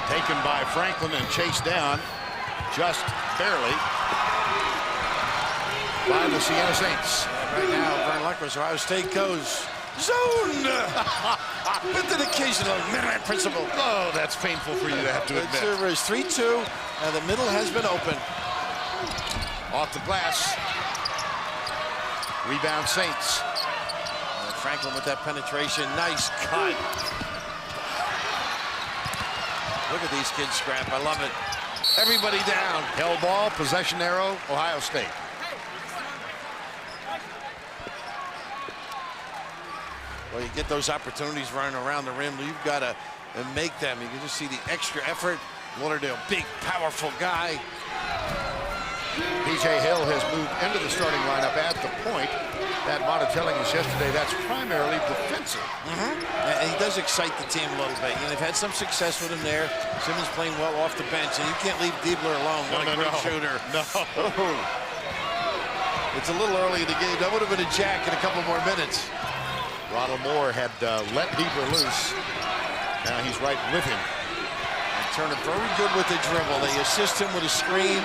Taken by Franklin and chased down just barely by the Siena Saints. Right now, Vern Lucas, Ohio State goes zone with an occasional minute principle. Oh, that's painful for you to have to admit. The server is 3-2, and the middle has been open. Off the glass. Rebound Saints. And Franklin with that penetration. Nice cut. Look at these kids scrap. I love it. Everybody down. Hell ball, possession arrow, Ohio State. Well, you get those opportunities running around the rim. You've got to make them. You can just see the extra effort. Lauderdale, big, powerful guy. P.J. Hill has moved into the starting lineup at the point that Mata telling us yesterday that's primarily defensive. And he does excite the team a little bit. And they've had some success with him there. Simmons playing well off the bench, and you can't leave Diebler alone. What a great shooter. No. It's a little early in the game. That would have been a jack in a couple more minutes. Ronald Moore had let Diebler loose. Now he's right with him. And Turner very good with the dribble. They assist him with a screen.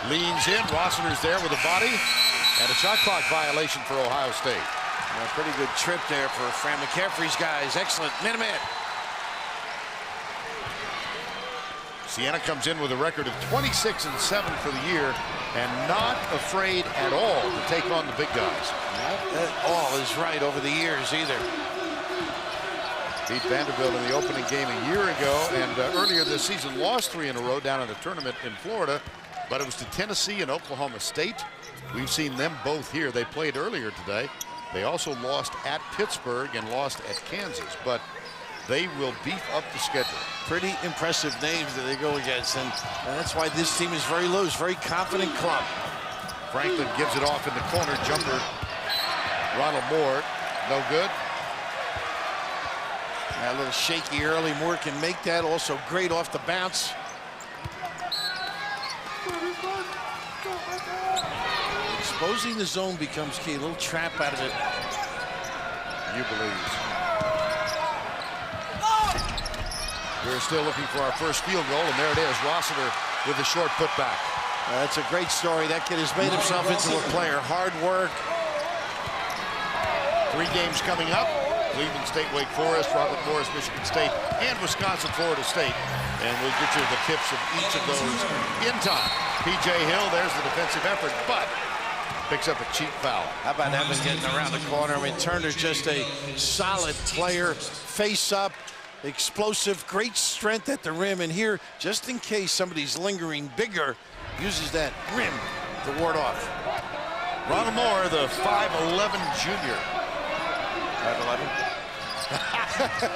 Leans in. Rossiter's there with a body. And a shot clock violation for Ohio State. A pretty good trip there for Fran McCaffrey's guys. Excellent. Minute. Siena comes in with a record of 26-7 for the year and not afraid at all to take on the big guys. Not at all is right over the years either. Beat Vanderbilt in the opening game a year ago, and earlier this season lost 3 in a row down in a tournament in Florida, but it was to Tennessee and Oklahoma State. We've seen them both here. They played earlier today. They also lost at Pittsburgh and lost at Kansas, but they will beef up the schedule. Pretty impressive names that they go against, and that's why this team is very loose, very confident club. Franklin gives it off in the corner, jumper. Ronald Moore, no good. A little shaky early. Moore can make that. Also great off the bounce. Exposing the zone becomes key. A little trap out of it. You believe. We're still looking for our first field goal, and there it is. Rossiter with a short putback. That's a great story. That kid has made himself into a player. Hard work. 3 games coming up. Cleveland State, Wake Forest, Robert Morris, Michigan State, and Wisconsin, Florida State. And we'll get you the tips of each of those in time. P.J. Hill, there's the defensive effort, but picks up a cheap foul. How about Evans getting around the corner? I mean, Turner just a solid player. Face up, explosive, great strength at the rim. And here, just in case somebody's lingering bigger, uses that rim to ward off. Ronald Moore, the 5'11" junior. 5'11"?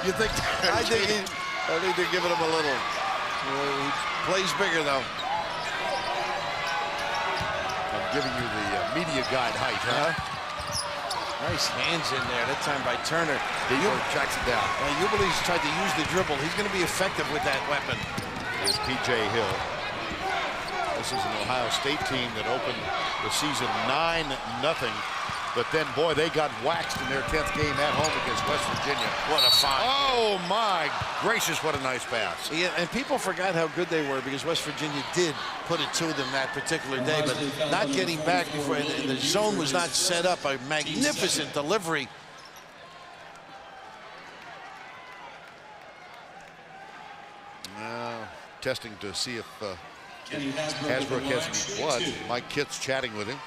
You think? I think they're giving him a little. He plays bigger, though. I'm giving you the media guide height, huh? Nice hands in there. That time by Turner. Tracks it down. Ubilee's tried to use the dribble. He's going to be effective with that weapon. Here's P.J. Hill. This is an Ohio State team that opened the season 9-0. But then, boy, they got waxed in their 10th game at home against West Virginia. What a fight. Oh, my gracious, what a nice pass. Yeah, and people forgot how good they were because West Virginia did put it to them that particular day, but not getting back before, and the zone was not set up. A magnificent delivery. Testing to see if Hasbrook has any blood. Mike Kitt's chatting with him.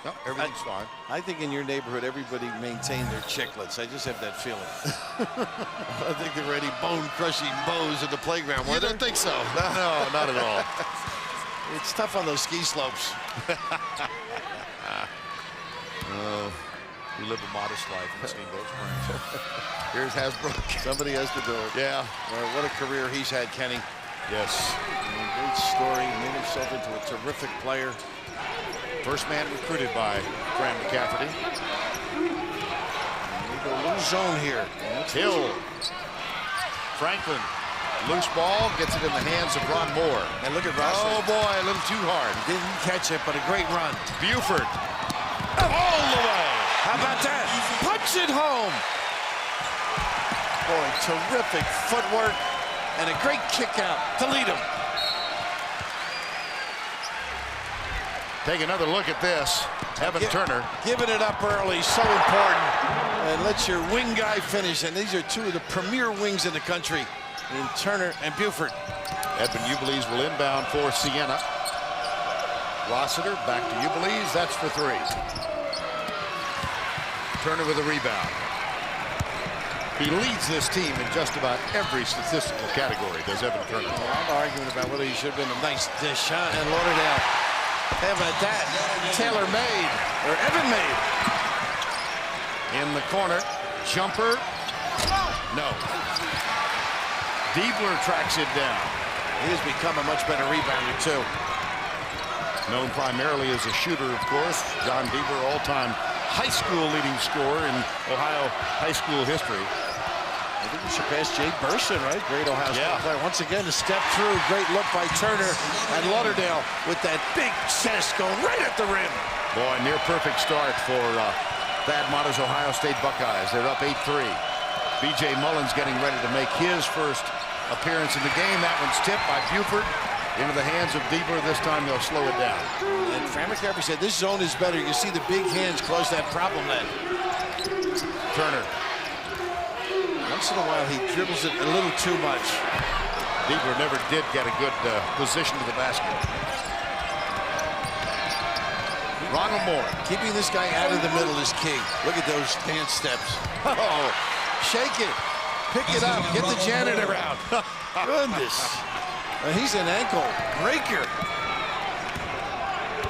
No, everything's fine. I think in your neighborhood, everybody maintained their chiclets. I just have that feeling. I think there were any bone-crushing bows at the playground. You don't think so? No, not at all. It's tough on those ski slopes. We live a modest life in Steamboat Springs. Here's Hasbrook. Somebody has to do it. Yeah. What a career he's had, Kenny. Yes. Great story. Made himself into a terrific player. First man recruited by Fran McCaffrey. We go loose zone here. Hill. Franklin. Loose ball. Gets it in the hands of Ron Moore. And look at Ross. Oh, boy. A little too hard. Didn't catch it, but a great run. Buford. All the way. How about that? Punch it home. Boy, terrific footwork and a great kick out to lead him. Take another look at this. Evan Turner. Giving it up early, so important. And let your wing guy finish. And these are two of the premier wings in the country, in Turner and Buford. Edwin Ubeles will inbound for Siena. Rossiter back to Ubeles. That's for 3. Turner with a rebound. He leads this team in just about every statistical category, does Evan Turner. Well, I'm arguing about whether he should have been a nice dish, huh? And Lauderdale. How about that? Taylor made, or Evan made. In the corner, jumper. No. Diebler tracks it down. He has become a much better rebounder, too. Known primarily as a shooter, of course. John Diebler, all-time high school leading scorer in Ohio high school history. I think we should pass Jay Burson, right? Great Ohio State player. Once again, a step through. Great look by Turner, and Lauderdale with that big chest going right at the rim. Boy, near perfect start for Thad Matta's Ohio State Buckeyes. They're up 8-3. B.J. Mullins getting ready to make his first appearance in the game. That one's tipped by Buford into the hands of Diebler. This time they'll slow it down. And Fran McCaffrey said this zone is better. You see the big hands close that problem then. Turner. Once in a while, he dribbles it a little too much. Diebler never did get a good position to the basket. Ronald Moore. Keeping this guy out of the middle is key. Look at those dance steps. Oh, shake it. Pick it up. Get the janitor out. Goodness. He's an ankle breaker.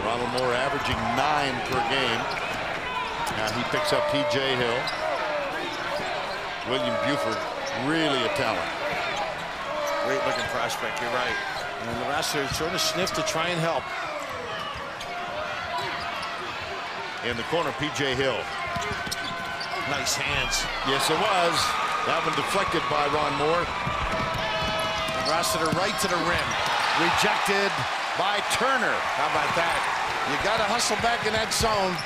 Ronald Moore averaging 9 per game. Now he picks up T.J. Hill. William Buford, really a talent. Great looking prospect, you're right. And the Rossiter trying to sniff to try and help. In the corner, P.J. Hill. Nice hands. Yes, it was. That one deflected by Ron Moore. And Rossiter right to the rim. Rejected by Turner. How about that? You got to hustle back in that zone.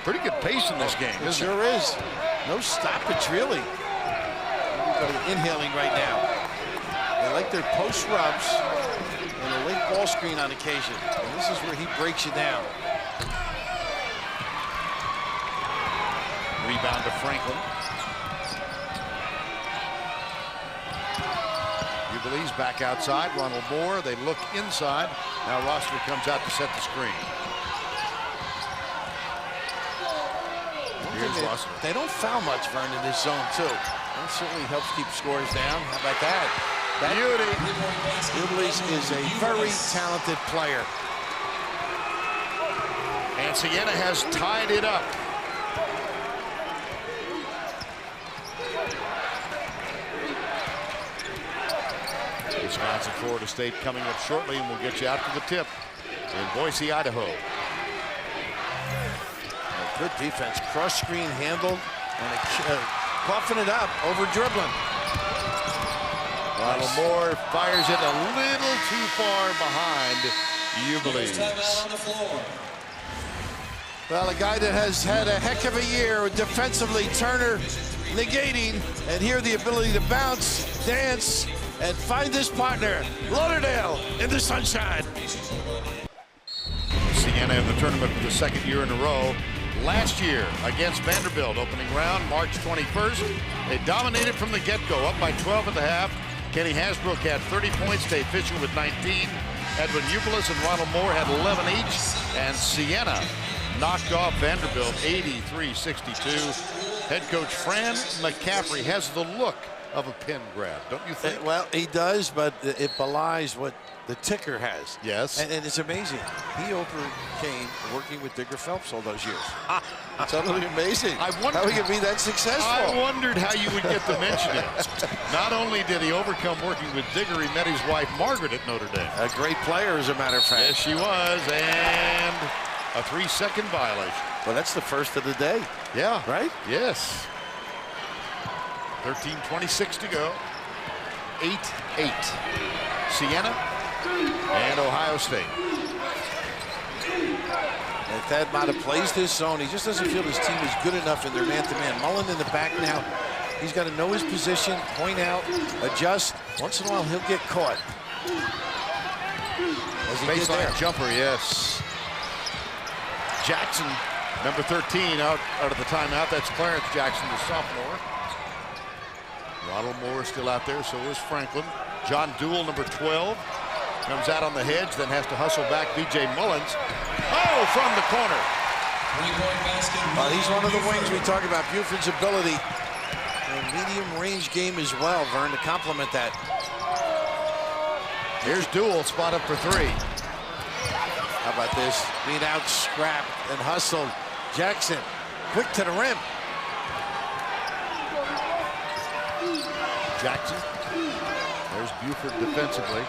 Pretty good pace in this game, It sure is. No stoppage, really. Everybody inhaling right now. They like their post rubs and a late ball screen on occasion. And this is where he breaks you down. Rebound to Franklin. Ubeles back outside. Ronald Moore. They look inside. Now Rossiter comes out to set the screen. They don't foul much, Vern, in this zone, too. That certainly helps keep scores down. How about that? Beauty. Ubeles is a very talented player. And Siena has tied it up. Wisconsin, Florida State coming up shortly, and we'll get you out to the tip in Boise, Idaho. Good defense, cross screen handled, and puffing it up over dribbling. Ronald Moore fires it a little too far behind Ubeles. Well, a guy that has had a heck of a year defensively, Turner negating, and here the ability to bounce, dance, and find this partner, Lauderdale, in the sunshine. Siena in the tournament for the second year in a row. Last year against Vanderbilt, opening round, March 21st. They dominated from the get-go, up by 12 at the half. Kenny Hasbrook had 30 points, Dave Fisher with 19. Edwin Ubeles and Ronald Moore had 11 each. And Siena knocked off Vanderbilt 83-62. Head coach Fran McCaffrey has the look of a pin grab, don't you think? Well, he does, but it belies what the ticker has. Yes. And it's amazing. He overcame working with Digger Phelps all those years. It's utterly amazing how he could be that successful. I wondered how you would get to mention it. Not only did he overcome working with Digger, he met his wife Margaret at Notre Dame. A great player, as a matter of fact. Yes, she was, and a 3-second violation. Well, that's the first of the day. Yeah. Right? Yes. 13:26 to go. 8-8. Siena and Ohio State. And Thad Matta plays this zone. He just doesn't feel his team is good enough in their man-to-man. Mullen in the back now. He's got to know his position, point out, adjust. Once in a while, he'll get caught. Baseline jumper, yes. Jackson, number 13, out of the timeout. That's Clarence Jackson, the sophomore. Ronald Moore still out there, so is Franklin. John Duell, number 12, comes out on the hedge, then has to hustle back B.J. Mullins. Oh, from the corner. He's one of the wings we talk about. Buford's ability. And medium range game as well, Vern, to complement that. Here's Duell, spot up for 3. How about this? Being out scrapped and hustled. Jackson, quick to the rim. Jackson. There's Buford defensively.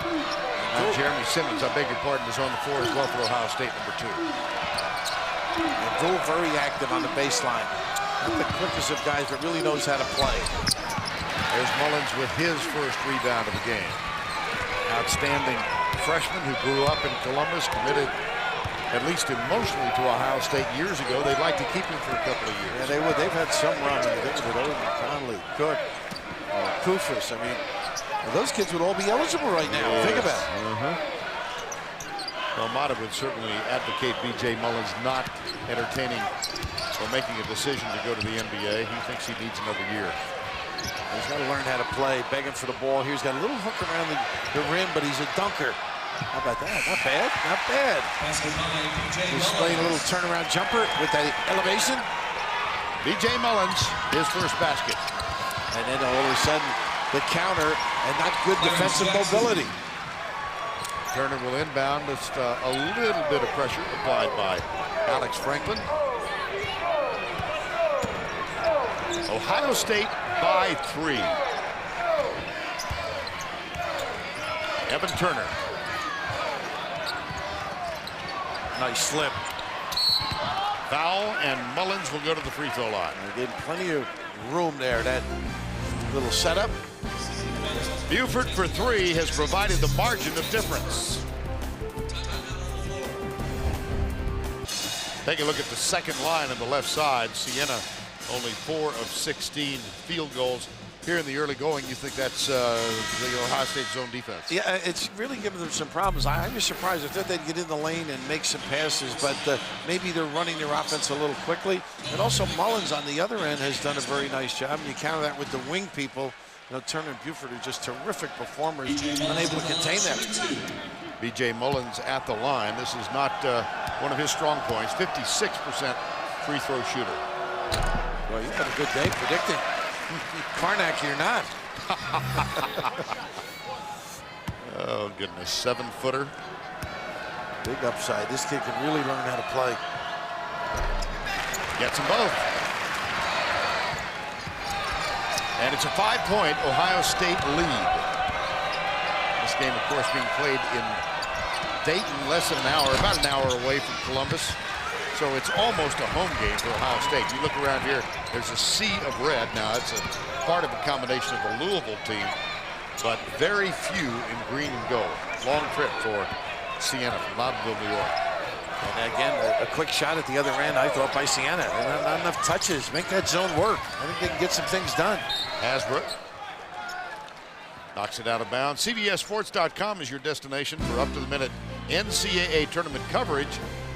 And Jeremy Simmons, I beg your pardon, is on the floor as well for Ohio State, number 2. And Duell very active on the baseline. Not the quickest of guys, but really knows how to play. There's Mullins with his first rebound of the game. Outstanding freshman who grew up in Columbus, committed at least emotionally to Ohio State years ago. They'd like to keep him for a couple of years. Yeah, they would. They've had some run with Odom, Conley, Cook, Kufus. I mean, those kids would all be eligible right now. Yes. Think about it. Well, Mata would certainly advocate B.J. Mullins not entertaining or making a decision to go to the NBA. He thinks he needs another year. He's got to learn how to play, begging for the ball. He's got a little hook around the rim, but he's a dunker. How about that? Not bad, not bad. He's playing a little turnaround jumper with that elevation. B.J. Mullins, his first basket. And then all of a sudden, the counter and not good defensive mobility. Turner will inbound. Just a little bit of pressure applied by Alex Franklin. Ohio State by 3. Evan Turner. Nice slip. Foul, and Mullins will go to the free throw line. Getting plenty of room there. That little setup. Buford for 3 has provided the margin of difference. Take a look at the second line on the left side. Siena only 4 of 16 field goals. Here in the early going, you think that's the Ohio State zone defense? Yeah, it's really given them some problems. I was surprised. I thought they'd get in the lane and make some passes, but maybe they're running their offense a little quickly. And also Mullins on the other end has done a very nice job. And you counter that with the wing people. You know, Turner and Buford are just terrific performers, unable to contain them. B.J. Mullins at the line. This is not one of his strong points. 56% free throw shooter. Well, you've had a good day predicting. Karnak, you're not. Oh, goodness. 7-footer. Big upside. This kid can really learn how to play. Gets them both. And it's a 5-point Ohio State lead. This game, of course, being played in Dayton, less than an hour, about an hour away from Columbus. So it's almost a home game for Ohio State. You look around here, there's a sea of red. Now, it's a part of a combination of the Louisville team, but very few in green and gold. Long trip for Siena from Loudonville, New York. And again, a quick shot at the other end, I thought, by Siena. Not enough touches. Make that zone work. I think they can get some things done. Hasbrook knocks it out of bounds. CBSSports.com is your destination for up-to-the-minute NCAA tournament coverage.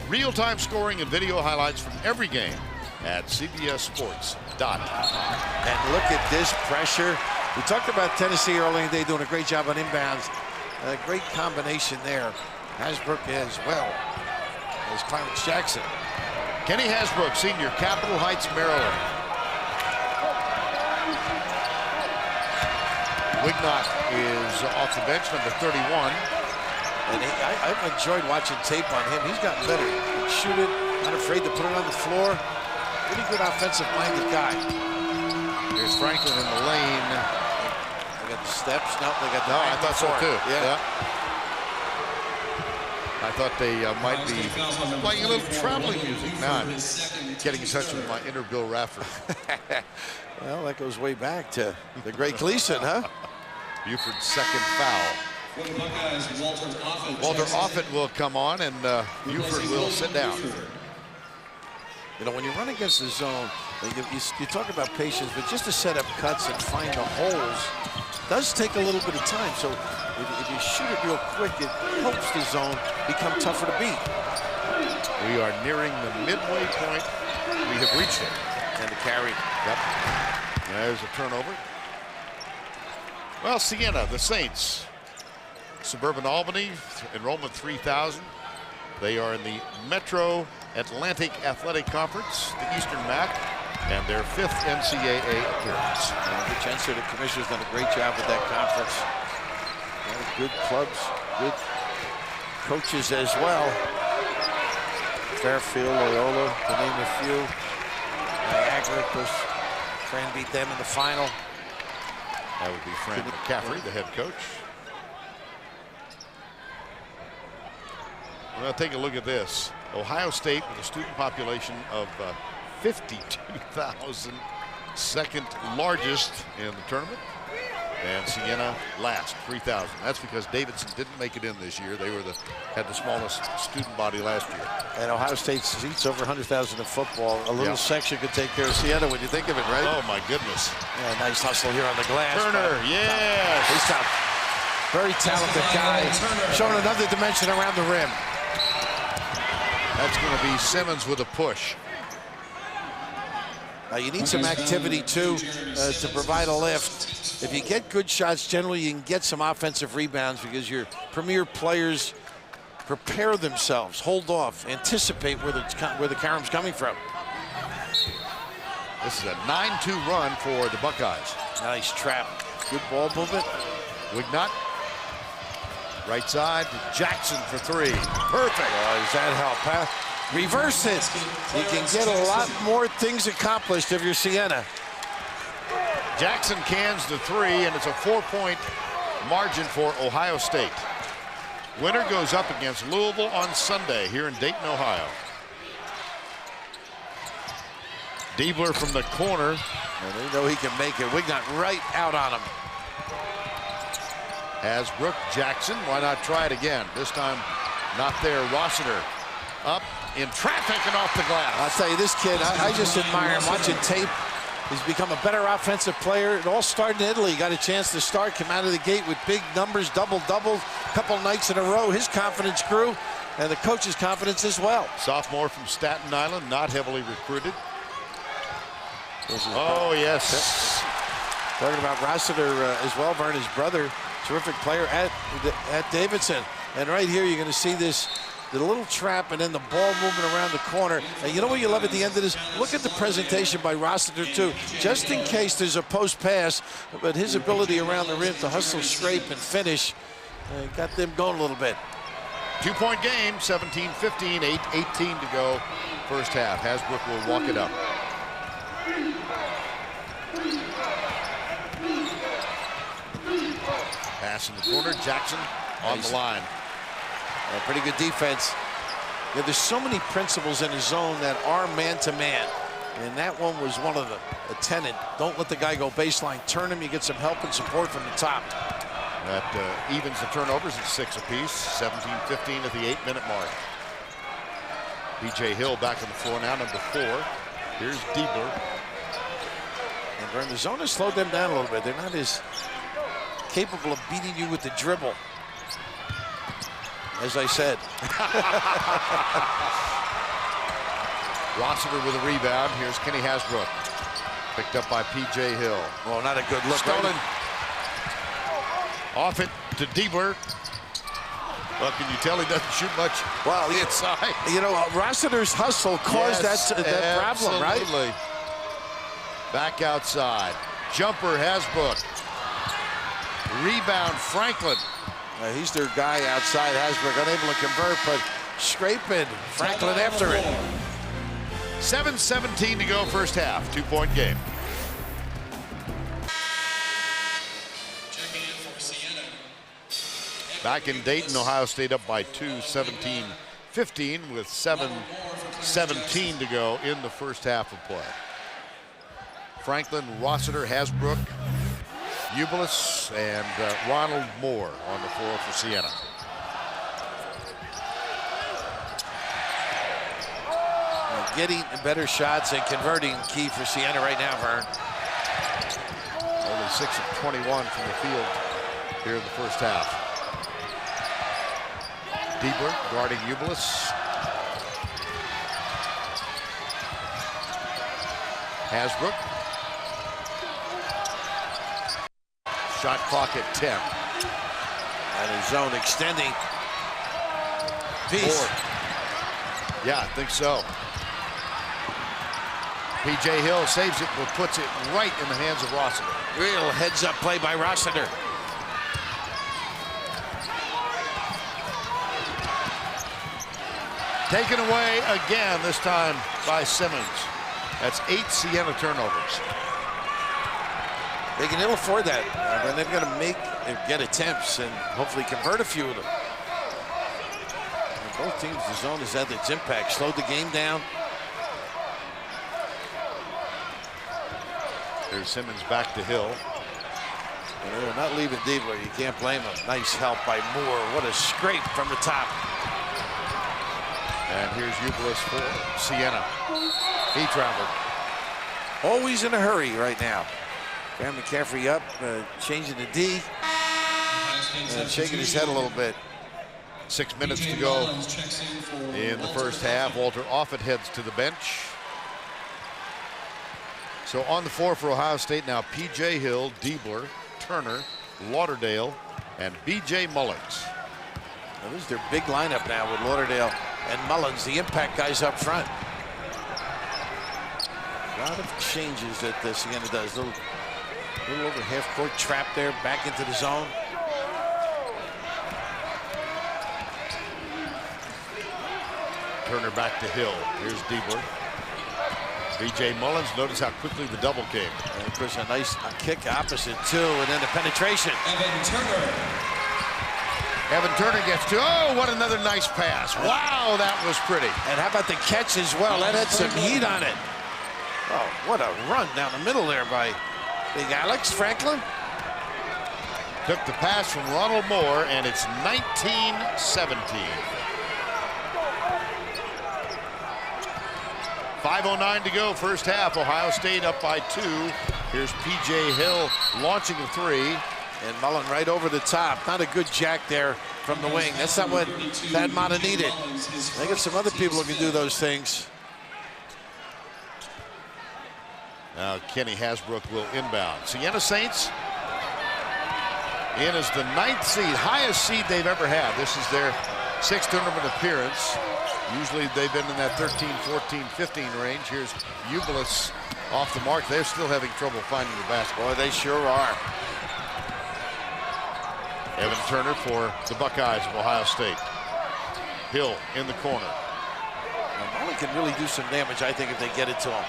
Real-time scoring and video highlights from every game at CBSSports.com. And look at this pressure. We talked about Tennessee earlier in the day doing a great job on inbounds. A great combination there. Hasbrook as well as Clarence Jackson. Kenny Hasbrook, senior, Capitol Heights, Maryland. Wignott is off the bench, number 31. And I've enjoyed watching tape on him. He's gotten better. He can shoot it, not afraid to put it on the floor. Pretty good offensive-minded guy. Here's Franklin in the lane. They got the steps. No, they got the I thought so too. Yeah. I thought they might be playing a little traveling music. Now I'm getting in touch with my inner Bill Rafter. Well, that goes way back to the great Gleason, huh? Buford's second foul. Walter Offit will come on, and Buford will sit down. You know, when you run against the zone, You talk about patience, but just to set up cuts and find the holes does take a little bit of time. So if you shoot it real quick, it helps the zone become tougher to beat. We are nearing the midway point. We have reached it. And the carry. Yep. There's a turnover. Well, Siena, the Saints, suburban Albany, enrollment 3,000. They are in the Metro Atlantic Athletic Conference, the Eastern MAC, and their 5th NCAA appearance. Vincenzo, the commissioner's done a great job with that conference. Good clubs, good coaches as well. Fairfield, Loyola, to name a few. Niagara, of course, Fran beat them in the final. That would be Fran McCaffrey, the head coach. Well, take a look at this. Ohio State with a student population of 52,000, second largest in the tournament. And Siena last, 3,000. That's because Davidson didn't make it in this year. They had the smallest student body last year. And Ohio State seats over 100,000 in football. A little section could take care of Siena when you think of it, right? Oh, my goodness. Yeah, nice hustle here on the glass. Turner, yes. He's tough. Very talented guy. Showing another dimension around the rim. That's going to be Simmons with a push. Now you need some activity too to provide a lift. If you get good shots, generally you can get some offensive rebounds because your premier players prepare themselves, hold off, anticipate where the carom's coming from. This is a 9-2 run for the Buckeyes. Nice trap. Good ball movement. Wignott. Right side to Jackson for 3. Perfect. Oh, does that help, huh? Reverse it. You can get a lot more things accomplished if you're Siena. Jackson cans the 3, and it's a 4-point margin for Ohio State. Winner goes up against Louisville on Sunday here in Dayton, Ohio. Diebler from the corner. And they know he can make it. Wignott right out on him. Hasbrook, Jackson, why not try it again? This time not there. Rossiter up in traffic and off the glass. I'll tell you, this kid, I just admire him. Watching tape, he's become a better offensive player. It all started in Italy. He got a chance to start, come out of the gate with big numbers, double-doubles, a couple nights in a row. His confidence grew, and the coach's confidence as well. Sophomore from Staten Island, not heavily recruited. Oh, yes. Talking about Rossiter as well, Vern, his brother. Terrific player at Davidson. And right here, you're going to see the little trap and then the ball moving around the corner. And you know what you love at the end of this? Look at the presentation by Rossiter, too. Just in case there's a post pass, but his ability around the rim to hustle, scrape, and finish got them going a little bit. 2-point game, 17-15, 8:18 to go. First half. Hasbrook will walk it up. Pass in the corner, Jackson on the line. Pretty good defense. Yeah, there's so many principles in his zone that are man-to-man. And that one was one of the tenet. Don't let the guy go baseline. Turn him, you get some help and support from the top. That evens the turnovers at 6 apiece. 17-15 at the 8-minute mark. B.J. Hill back on the floor now, number 4. Here's Diebler. And Vern, the zone has slowed them down a little bit. They're not as capable of beating you with the dribble, as I said. Rossiter with a rebound. Here's Kenny Hasbrook. Picked up by P.J. Hill. Well, not a good look. Stolen. Right? Off it to Diebler. Well, can you tell he doesn't shoot much inside? You know, Rossiter's hustle caused that problem, right? Absolutely. Back outside. Jumper Hasbrook. Rebound Franklin. He's their guy outside. Hasbrook unable to convert, but scraping. Franklin after it. 7:17 to go first half. 2-point game. Back in Dayton, Ohio State up by 2, 17-15 with 7:17 to go in the first half of play. Franklin, Rossiter, Hasbrook, Ubilis, and Ronald Moore on the floor for getting better shots and converting key for Siena right now, Vern. Only 6 of 21 from the field here in the first half. Diebler guarding Ubelis. Hasbrook. Shot clock at 10. And his zone extending. Peace. Yeah, I think so. P.J. Hill saves it, but puts it right in the hands of Rossiter. Real heads-up play by Rossiter. Taken away again, this time by Simmons. That's 8 Siena turnovers. They can ill afford that. Then they've got to make and get attempts and hopefully convert a few of them. And both teams, the zone has had its impact. Slowed the game down. Here's Simmons back to Hill. And they're not leaving Diebler. You can't blame him. Nice help by Moore. What a scrape from the top. And here's Ubelis for Siena. He traveled. Always in a hurry right now. Graham McCaffrey up, changing the D. And shaking his head a little bit. 6 minutes to go in the first half. Walter Offit heads to the bench. So on the floor for Ohio State now, P.J. Hill, Diebler, Turner, Lauderdale, and B.J. Mullins. Now, this is their big lineup now with Lauderdale and Mullins, the impact guys up front. A lot of changes that Siena does. A little over half-court trap there, back into the zone. Turner back to Hill. Here's Diebler. B.J. Mullins, notice how quickly the double came. And of course, a nice kick opposite, too, and then the penetration. Evan Turner gets to, oh, what another nice pass. Wow, that was pretty. And how about the catch as well? That had some heat on it. Oh, what a run down the middle there by big Alex Franklin. Took the pass from Ronald Moore, and it's 19-17. 5:09 to go, first half. Ohio State up by 2. Here's P.J. Hill launching a 3. And Mullen right over the top. Not a good jack there from the wing. That's not what Thad Matta needed. They got some other people who can do those things. Now Kenny Hasbrook will inbound. Siena Saints in as the 9th seed, highest seed they've ever had. This is their 6th tournament appearance. Usually they've been in that 13, 14, 15 range. Here's Ubelis off the mark. They're still having trouble finding the basket. Boy, they sure are. Evan Turner for the Buckeyes of Ohio State. Hill in the corner. Now, Mullen can really do some damage, I think, if they get it to him.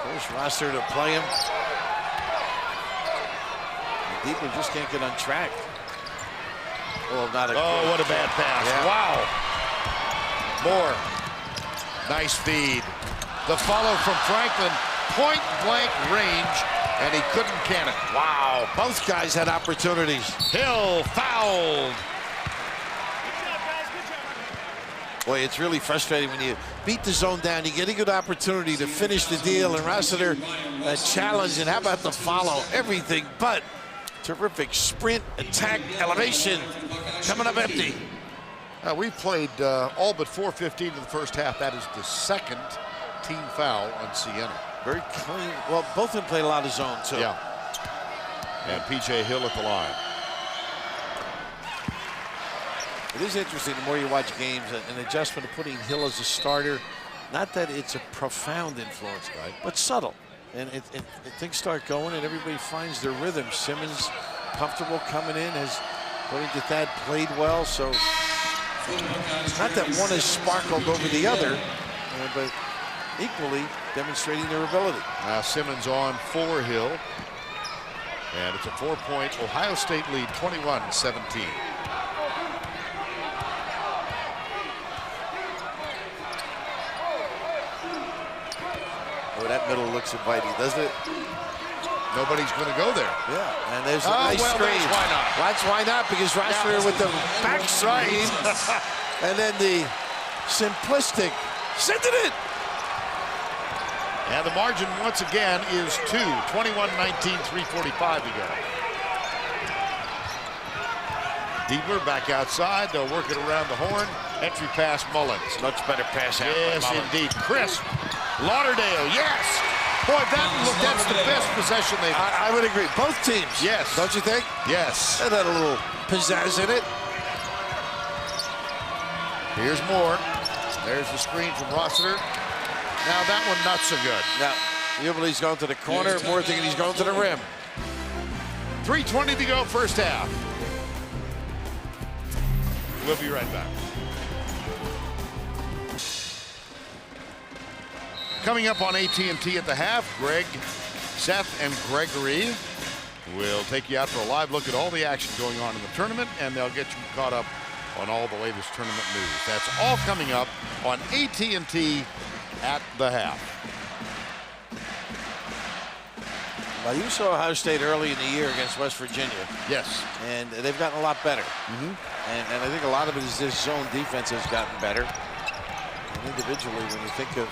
First roster to play him. Diebler just can't get untracked. Oh, not a what a bad pass. Yeah. Wow. Moore. Nice feed. The follow from Franklin. Point blank range, and he couldn't can it. Wow. Both guys had opportunities. Hill fouled. Boy, it's really frustrating when you beat the zone down. You get a good opportunity to finish the deal, and Rossiter challenge. And how about the follow? Everything but terrific sprint, attack, elevation. Coming up empty. We've played all but 4:15 in the first half. That is the 2nd team foul on Siena. Very clean. Well, both of them played a lot of zone, too. Yeah. And P.J. Hill at the line. It is interesting, the more you watch games, an adjustment of putting Hill as a starter. Not that it's a profound influence, right, but subtle. And things start going, and everybody finds their rhythm. Simmons, comfortable coming in, has, according to Thad, played well. So, not that one has sparkled over the other, but equally demonstrating their ability. Now Simmons on for Hill. And it's a 4-point Ohio State lead, 21-17. Oh, that middle looks inviting, doesn't it? Nobody's going to go there. Yeah, and there's a nice screen. Why not? That's why not, because Rossiter with the back screen. And then the simplistic Send it in. And the margin once again is 2. 21-19, 3:45 to go. Diebler back outside. They'll work it around the horn. Entry pass Mullins. Much better pass out. Yes, indeed. Crisp. Lauderdale, yes. Boy, that's the best possession they've had. I would agree. Both teams. Yes. Don't you think? Yes. That had a little pizzazz in it. Here's Moore. There's the screen from Rossiter. Now that one not so good. Now, Ubley's going to the corner. Moore thinking he's going to the rim. 3:20 to go, first half. We'll be right back. Coming up on AT&T at the half, Greg, Seth, and Gregory will take you out for a live look at all the action going on in the tournament, and they'll get you caught up on all the latest tournament news. That's all coming up on AT&T at the half. Well, you saw Ohio State early in the year against West Virginia. Yes. And they've gotten a lot better. And I think a lot of it is this zone defense has gotten better. And individually, when you think of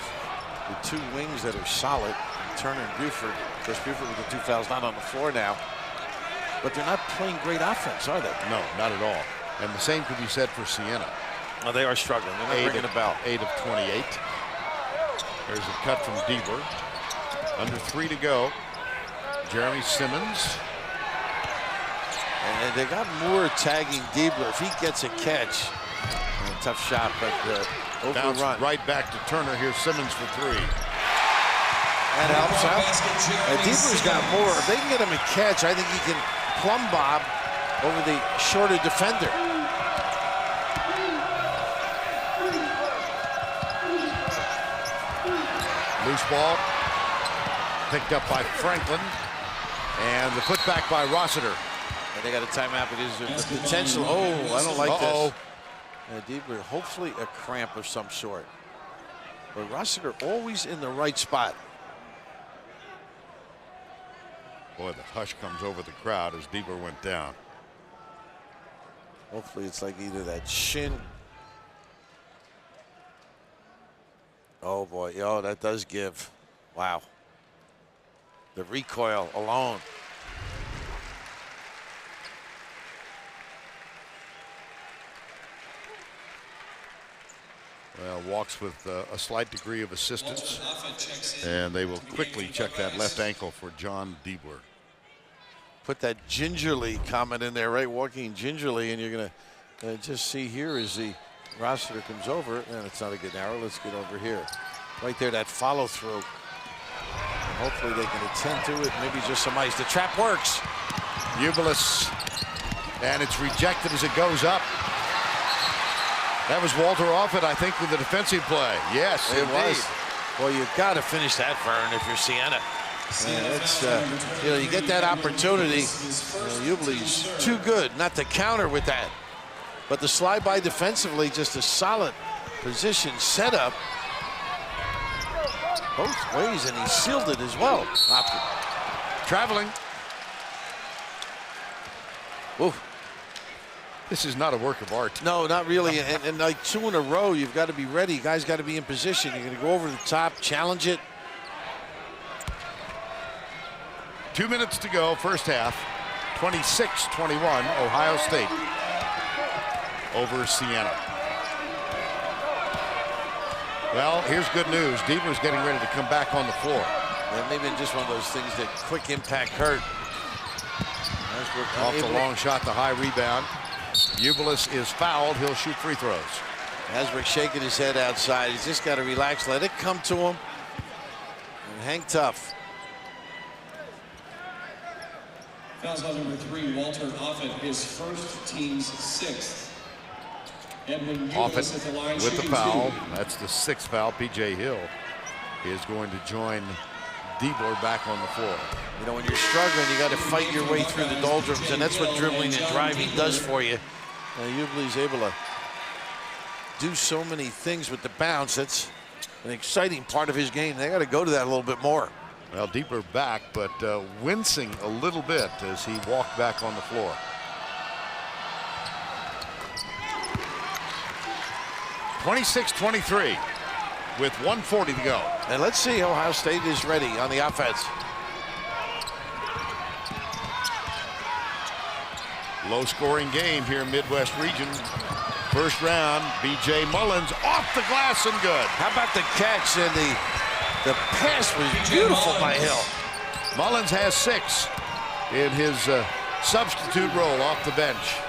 the two wings that are solid, Turner and Buford. Of course, Buford with the 2 fouls not on the floor now. But they're not playing great offense, are they? No, not at all. And the same could be said for Siena. Oh, they are struggling. They're not ringing a bell. 8 of 28. There's a cut from Diebler. Under 3 to go. Jeremy Simmons. And they got Moore tagging Diebler. If he gets a catch, tough shot, but Bounce overrun. right back to Turner. Here's Simmons for 3. That helps out. Diebler's got more. If they can get him a catch, I think he can plumb bob over the shorter defender. Loose ball. Picked up by Franklin. And the putback by Rossiter. And they got a timeout because the potential. Oh, I don't like this. Diebler, hopefully a cramp of some sort. But Rossiter always in the right spot. Boy, the hush comes over the crowd as Diebler went down. Hopefully it's like either that shin. Oh boy, yo, that does give. Wow. The recoil alone. Well, walks with a slight degree of assistance. And they will quickly check that left ankle for John Diebler. Put that gingerly comment in there, right? Walking gingerly, and you're going to just see here as the Rossiter comes over, and it's not a good arrow. Let's get over here. Right there, that follow through. Hopefully they can attend to it. Maybe just some ice. The trap works. Ubilis, and it's rejected as it goes up. That was Walter Offit, I think, with the defensive play. Yes, it indeed. was. Well, you've got to finish that, Vern, if you're Siena. It's, you know, you get that opportunity. Ubley's too good not to counter with that. But the slide by defensively, just a solid position setup. Both ways, and he sealed it as well. Traveling. Ooh. This is not a work of art. No, not really. And like 2 in a row, you've got to be ready. Guys got to be in position. You're going to go over the top, challenge it. 2 minutes to go, first half. 26-21, Ohio State over Siena. Well, here's good news. Diebler's getting ready to come back on the floor. Yeah, maybe just one of those things that quick impact hurt. Off the long shot, the high rebound. Ubilis is fouled. He'll shoot free throws. Hasbrook shaking his head outside. He's just got to relax, let it come to him, and hang tough. Foul shot number 3, Walter Offit, his first, team's 6th. Offit with the foul. That's the 6th foul. P.J. Hill is going to join Diebler back on the floor. You know, when you're struggling, you got to fight your way through the doldrums, and that's what dribbling and driving does for you. Ubley's able to do so many things with the bounce. That's an exciting part of his game. They got to go to that a little bit more. Well, Diebler back, but wincing a little bit as he walked back on the floor. (26-23). with 1:40 to go. And let's see Ohio State is ready on the offense. Low-scoring game here in Midwest region. First round, B.J. Mullins off the glass and good. How about the catch? And the pass was beautiful by Hill. Mullins has 6 in his substitute role off the bench.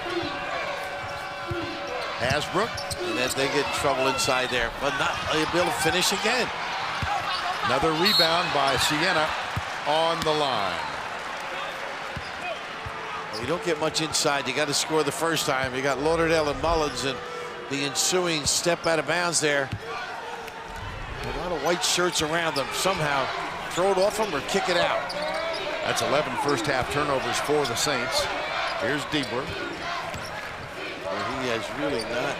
Hasbrook. And as they get in trouble inside there, but not able to finish again. Another rebound by Sienna on the line. You don't get much inside. You got to score the first time. You got Lauderdale and Mullins, and the ensuing step out of bounds there. A lot of white shirts around them. Somehow throw it off them or kick it out. That's 11 first half turnovers for the Saints. Here's Diebler. He has really not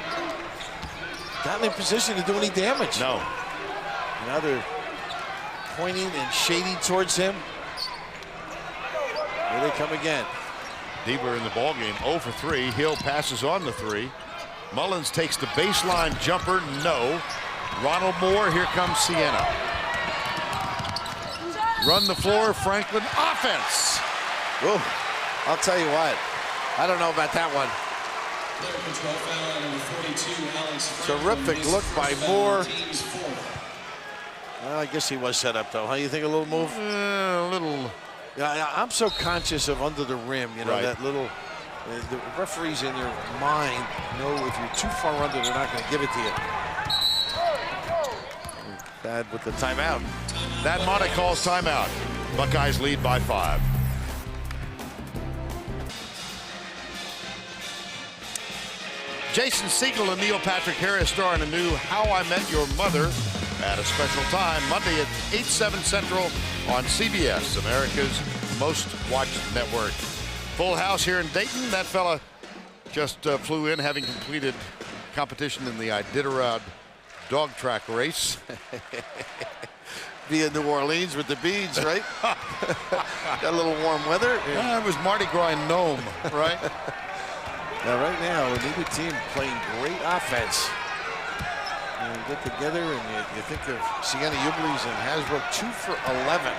gotten in position to do any damage. No. Now they're pointing and shading towards him. Here they come again. Diebler in the ballgame, 0 for 3. Hill passes on the 3. Mullins takes the baseline jumper, no. Ronald Moore, here comes Siena. Run the floor, Franklin, offense. Whoa, I'll tell you what, I don't know about that one. Terrific look by Moore. Well, I guess he was set up though. How you think, a little move? A little. Yeah, I'm so conscious of under the rim, you know, right. that little, the referees in their mind know if you're too far under, they're not going to give it to you. Bad with the timeout. That Monte calls timeout. Buckeyes lead by 5. Jason Segel and Neil Patrick Harris star in a new How I Met Your Mother at a special time Monday at 8/7 Central on CBS, America's most watched network. Full house here in Dayton. That fella just flew in, having completed competition in the Iditarod dog track race. Via New Orleans with the beads, right? Got a little warm weather. It was Mardi Gras in Nome, right? Now, right now, neither team playing great offense. You get together and you think of Sienna Ublis and Hasbrook 2 for 11.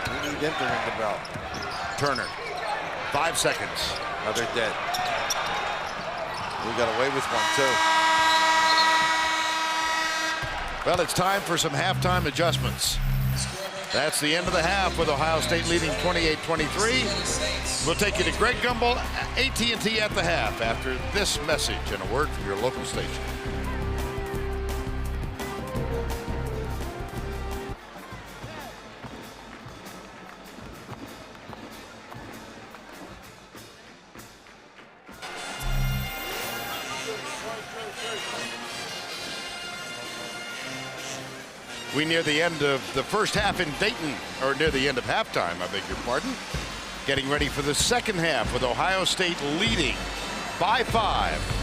We need them to ring the bell. Turner, 5 seconds. Another dead. We got away with one, too. Well, it's time for some halftime adjustments. That's the end of the half with Ohio State leading 28-23. We'll take you to Greg Gumbel, AT&T at the half after this message and a word from your local station. We near the end of the first half in Dayton, or near the end of halftime, I beg your pardon. Getting ready for the second half with Ohio State leading by 5.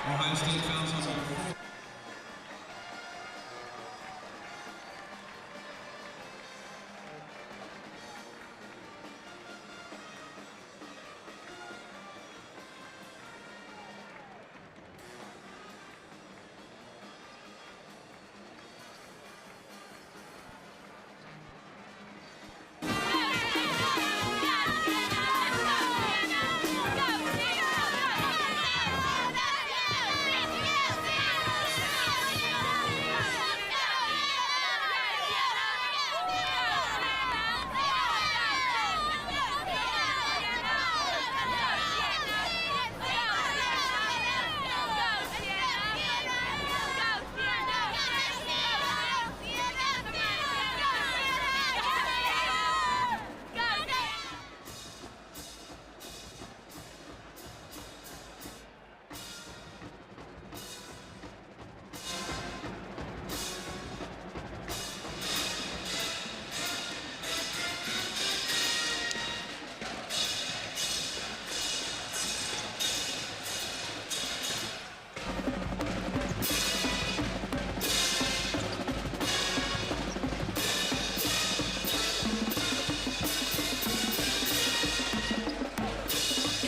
Ohio State fouls on number 4.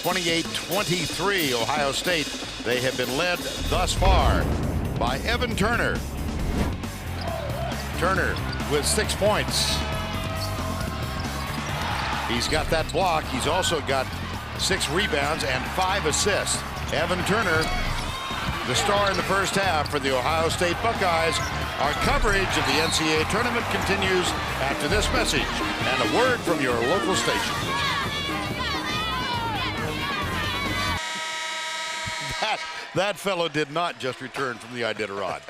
28-23, Ohio State. They have been led thus far by Evan Turner. Turner with 6 points. He's got that block. He's also got 6 rebounds and 5 assists. Evan Turner, the star in the first half for the Ohio State Buckeyes. Our coverage of the NCAA tournament continues after this message and a word from your local station. That fellow did not just return from the Iditarod.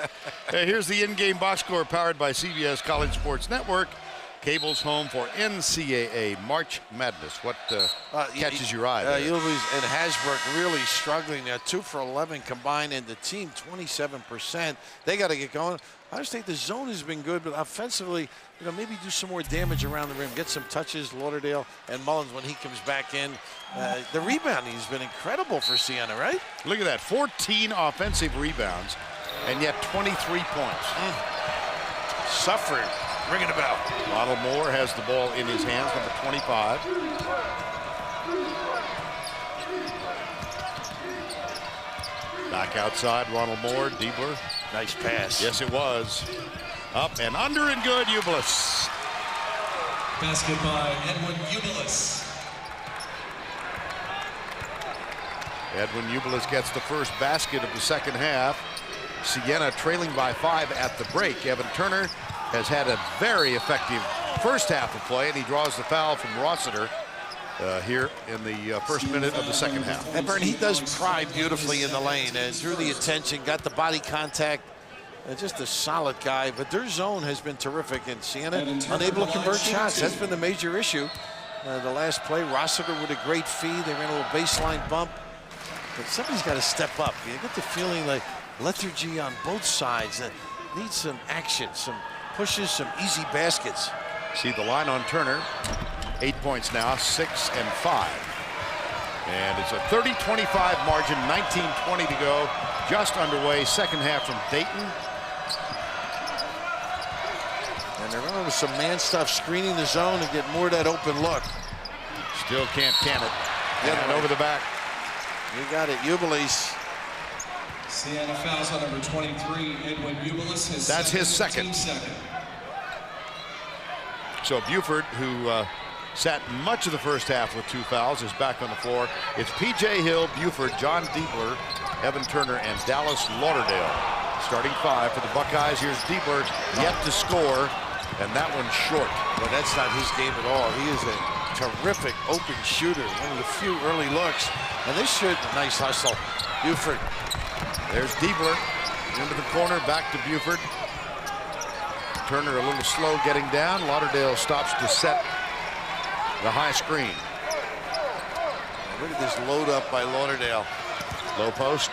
Here's the in-game box score powered by CBS College Sports Network. Cable's home for NCAA March Madness. What catches your eye there? Ulis and Hasbrook really struggling there. 2 for 11 combined, and the team 27%. They got to get going. Ohio State, the zone has been good, but offensively, maybe do some more damage around the rim. Get some touches, Lauderdale and Mullins when he comes back in. The rebounding has been incredible for Siena, right? Look at that, 14 offensive rebounds, and yet 23 points. Suffering. Ringing a bell. Ronald Moore has the ball in his hands, number 25. Back outside, Ronald Moore, Diebler. Nice pass. Yes, it was. Up and under and good, Ubilis. Basket by Edwin Ubilis. Edwin Ubilis gets the first basket of the second half. Siena trailing by 5 at the break. Evan Turner has had a very effective first half of play, and he draws the foul from Rossiter here in the first minute of the second half. And Vern, he does pry beautifully in the lane and drew the attention, got the body contact. Just a solid guy, but their zone has been terrific, and Siena unable to convert shots. That's been the major issue. The last play, Rossiter with a great feed. They ran a little baseline bump, but somebody's got to step up. You get the feeling like lethargy on both sides. That needs some action, some pushes, some easy baskets. See the line on Turner. 8 points now, 6 and 5. And it's a 30-25 margin, 19-20 to go. Just underway, second half from Dayton. And they're running with some man stuff, screening the zone and get more of that open look. Still can't can it. And over the back. You got it, Ubilis. Siena fouls on number 23, Edwin Ubilis. That's his second. So Buford, who sat much of the first half with 2 fouls, is back on the floor. It's P.J. Hill, Buford, John Diebler, Evan Turner, and Dallas Lauderdale. Starting 5 for the Buckeyes. Here's Diebler, yet to score, and that one's short. But that's not his game at all. He is a terrific open shooter. One of the few early looks. And this should, nice hustle. Buford. There's Diebler into the corner, back to Buford. Turner a little slow getting down. Lauderdale stops to set the high screen. Look at this load up by Lauderdale. Low post.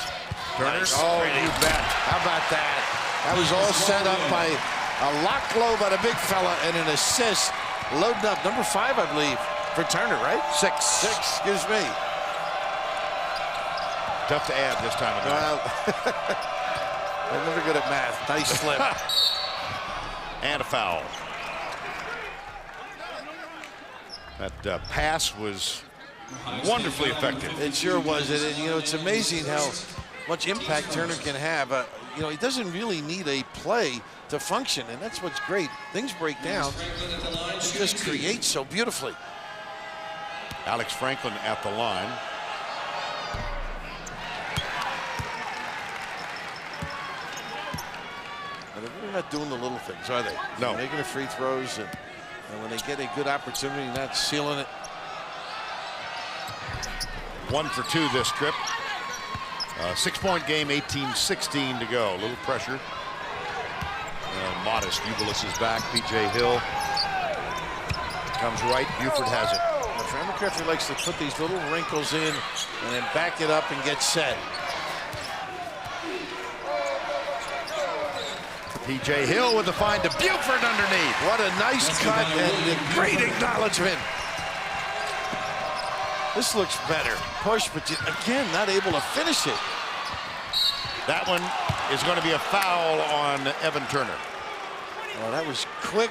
Turner. Nice. Oh, you bet. How about that? That was all set up by a lock low by the big fella and an assist. Loading up. Number 5, I believe, for Turner, right? 6. Excuse me. Tough to add this time of night. Well, I'm never good at math. Nice slip. And a foul. That pass was wonderfully effective. It sure was. And it's amazing how much impact Turner can have. He doesn't really need a play to function, and that's what's great. Things break down. He just creates so beautifully. Alex Franklin at the line. They're not doing the little things, are they? No. They're making the free throws, and when they get a good opportunity, not sealing it. 1 for 2 this trip. 6-point game, 18-16 to go. A little pressure. Modest. Ubilis is back. P.J. Hill comes right. Buford has it. Fran McCaffrey likes to put these little wrinkles in and then back it up and get set. P.J. Hill with the find to Buford underneath. What a nice cut and a great acknowledgement. This looks better. Push, but again, not able to finish it. That one is going to be a foul on Evan Turner. Oh, that was quick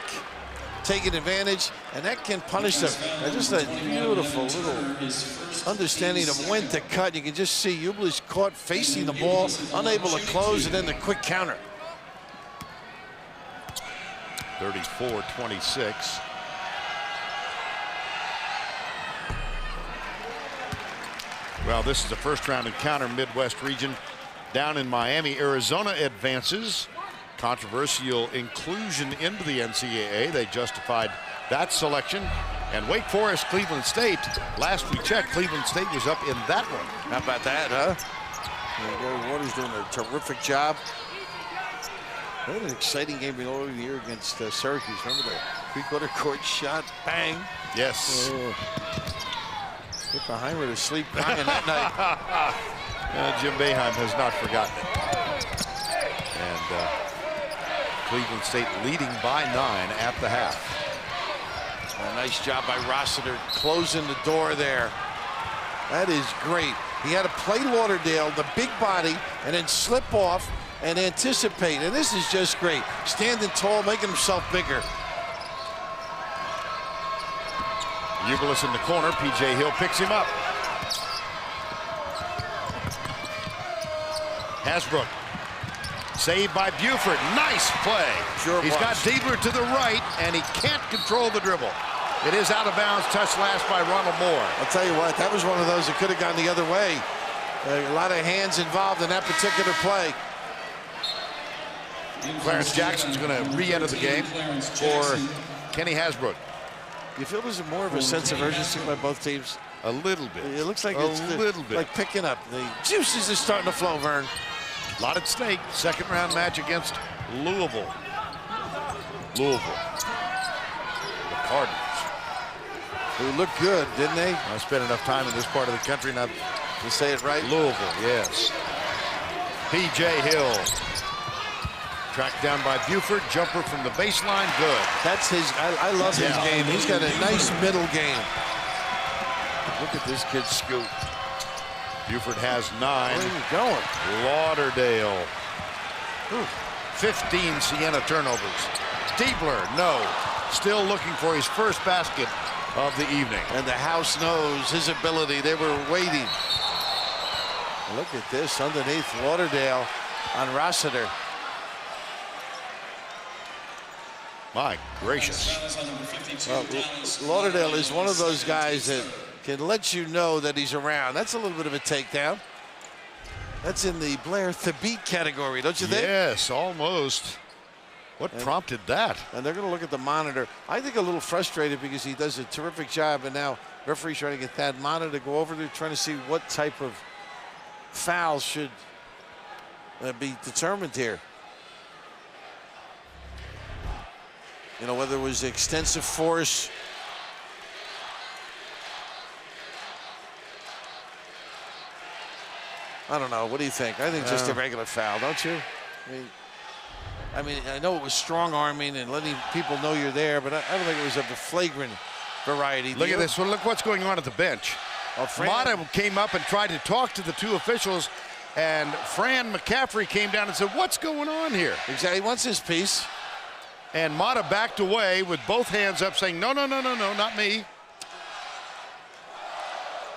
taking advantage, and that can punish them. Just a beautiful little understanding of when to cut. You can just see Ublis caught facing the ball, unable to close, and then the quick counter. 34-26. Well, this is a first-round encounter, Midwest region. Down in Miami, Arizona advances. Controversial inclusion into the NCAA. They justified that selection. And Wake Forest, Cleveland State. Last we checked, Cleveland State was up in that one. How about that, huh? Waters doing a terrific job. What an exciting game over the year against Syracuse. Remember the three-quarter court shot? Bang. Yes. Put the Heimer to sleep banging that night. Jim Boeheim has not forgotten it. And Cleveland State leading by 9 at the half. A nice job by Rossiter closing the door there. That is great. He had to play Lauderdale, the big body, and then slip off and anticipate. And this is just great. Standing tall, making himself bigger. Ublis in the corner. P.J. Hill picks him up. Hasbrook. Saved by Buford. Nice play. Sure He's got Diebler to the right, and he can't control the dribble. It is out of bounds. Touch last by Ronald Moore. I'll tell you what, that was one of those that could have gone the other way. A lot of hands involved in that particular play. Clarence Jackson's going to re-enter the game for Kenny Hasbrook. You feel there's more of a sense of urgency by both teams? A little bit. It looks like it's like picking up. The juices are starting to flow, Vern. A lot at stake. Second round match against Louisville. The Cardinals. Who looked good, didn't they? I spent enough time in this part of the country not to say it right. Louisville, yes. P.J. Hill. Tracked down by Buford. Jumper from the baseline. Good. That's his. I love his game. He's got a nice middle game. Look at this kid scoot. Buford has 9. Where are you going? Lauderdale. 15 Siena turnovers. Diebler, no. Still looking for his first basket of the evening. And the house knows his ability. They were waiting. Look at this underneath Lauderdale on Rossiter. My gracious. Lauderdale is one of those guys that can let you know that he's around. That's a little bit of a takedown. That's in the Blair Thabit category, don't you think? Yes, almost. What prompted that? And they're going to look at the monitor. I think a little frustrated because he does a terrific job, and now referee's trying to get that monitor to go over there, trying to see what type of foul should be determined here. You know, whether it was extensive force. I don't know. What do you think? I think just a regular foul, don't you? I mean, I know it was strong arming and letting people know you're there, but I don't think it was of the flagrant variety. Look at this. Well, look what's going on at the bench. Mata came up and tried to talk to the two officials, and Fran McCaffrey came down and said, "What's going on here?" Exactly. He wants his piece. And Mata backed away with both hands up, saying, "No, no, no, no, no, not me."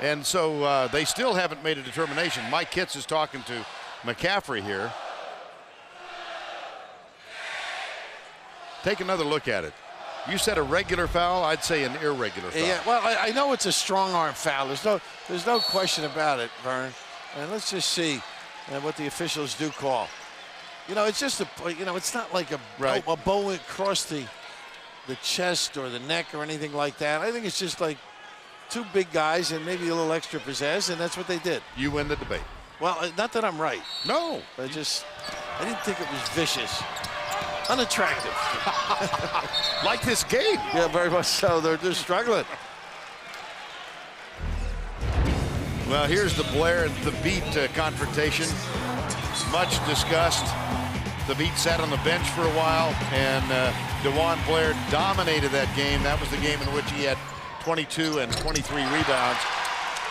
And so they still haven't made a determination. Mike Kitts is talking to McCaffrey here. Take another look at it. You said a regular foul. I'd say an irregular foul. Yeah, well, I know it's a strong arm foul. There's no question about it, Vern. And let's just see what the officials do call. You know, it's just it's not like a bow across the chest or the neck or anything like that. I think it's just like two big guys and maybe a little extra pizzazz, and that's what they did. You win the debate. Well, not that I'm right. No. I didn't think it was vicious. Unattractive. Like this game. Yeah, very much so. They're struggling. Well, here's the Blair and Thabit confrontation. Much discussed. Thabit sat on the bench for a while, and DeJuan Blair dominated that game. That was the game in which he had 22 and 23 rebounds.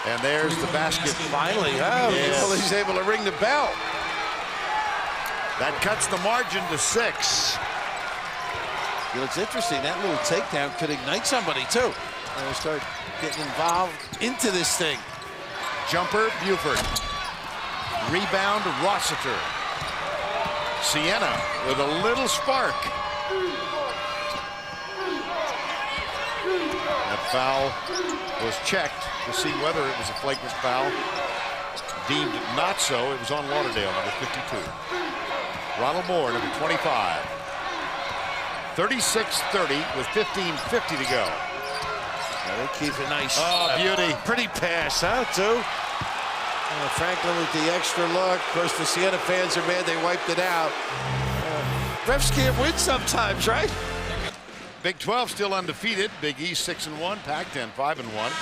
And there's the basket. Finally, he's able to ring the bell. That cuts the margin to 6. You know, it's interesting, that little takedown could ignite somebody too. They'll start getting involved into this thing. Jumper, Buford. Rebound, Rossiter. Sienna with a little spark. That foul was checked to see whether it was a flagrant foul. Deemed not so. It was on Lauderdale, number 52. Ronald Moore, number 25. 36-30 with 15:50 to go. Yeah, they keep it nice. Oh, beauty. Pretty pass, huh, too? Franklin with the extra look. Of course, the Siena fans are mad they wiped it out. Refs can't win sometimes, right? Big 12 still undefeated. Big East 6-1. Pac-10 5-1.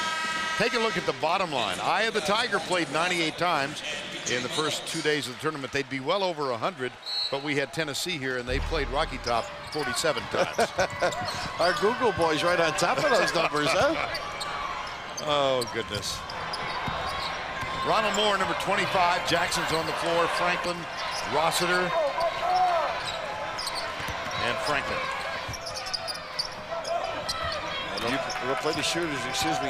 Take a look at the bottom line. Eye of the Tiger played 98 times in the first 2 days of the tournament. They'd be well over 100, but we had Tennessee here, and they played Rocky Top 47 times. Our Google boys right on top of those numbers, huh? Oh, goodness. Ronald Moore, number 25. Jackson's on the floor. Franklin, Rossiter, and Franklin. We'll play the shooters,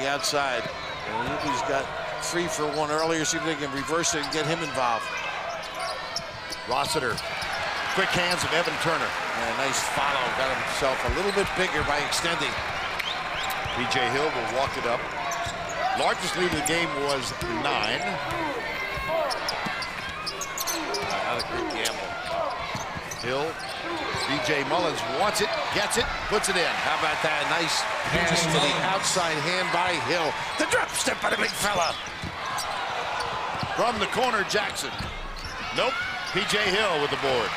outside. And he's got 3 for 1 earlier, see if they can reverse it and get him involved. Rossiter, quick hands of Evan Turner. And a nice follow, got himself a little bit bigger by extending. P.J. Hill will walk it up. Largest lead of the game was 9. Not a good gamble. Hill, B.J. Mullins wants it, gets it, puts it in. How about that? Nice pass to the outside hand by Hill. The drop step by the big fella. From the corner, Jackson. Nope, P.J. Hill with the board.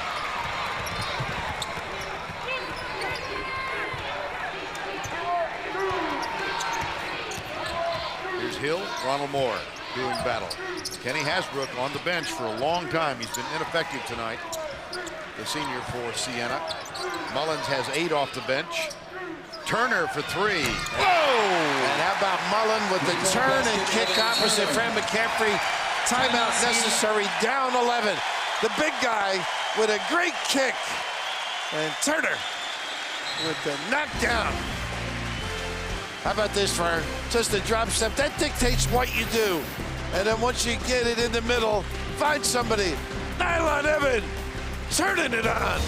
Here's Hill, Ronald Moore doing battle. Kenny Hasbrook on the bench for a long time. He's been ineffective tonight, the senior for Siena. Mullins has 8 off the bench. Turner for 3. Whoa! And how about Mullen with the turn and kick opposite Fran McCaffrey. Timeout necessary, down 11. The big guy with a great kick. And Turner with the knockdown. How about this for just a drop step? That dictates what you do. And then once you get it in the middle, find somebody. Nylon Evan turning it on.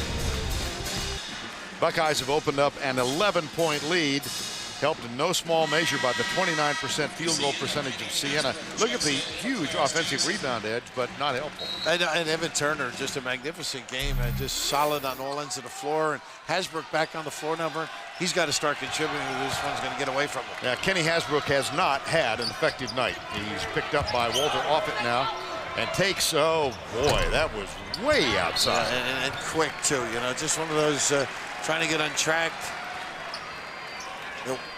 Buckeyes have opened up an 11-point lead, helped in no small measure by the 29% field goal percentage of Siena. Look at the huge offensive rebound edge, but not helpful. And Evan Turner, just a magnificent game, and just solid on all ends of the floor. And Hasbrook back on the floor number. He's got to start contributing, or this one's going to get away from him. Yeah, Kenny Hasbrook has not had an effective night. He's picked up by Walter Offutt now and takes, oh boy, that was way outside. And quick too, you know, just one of those trying to get untracked.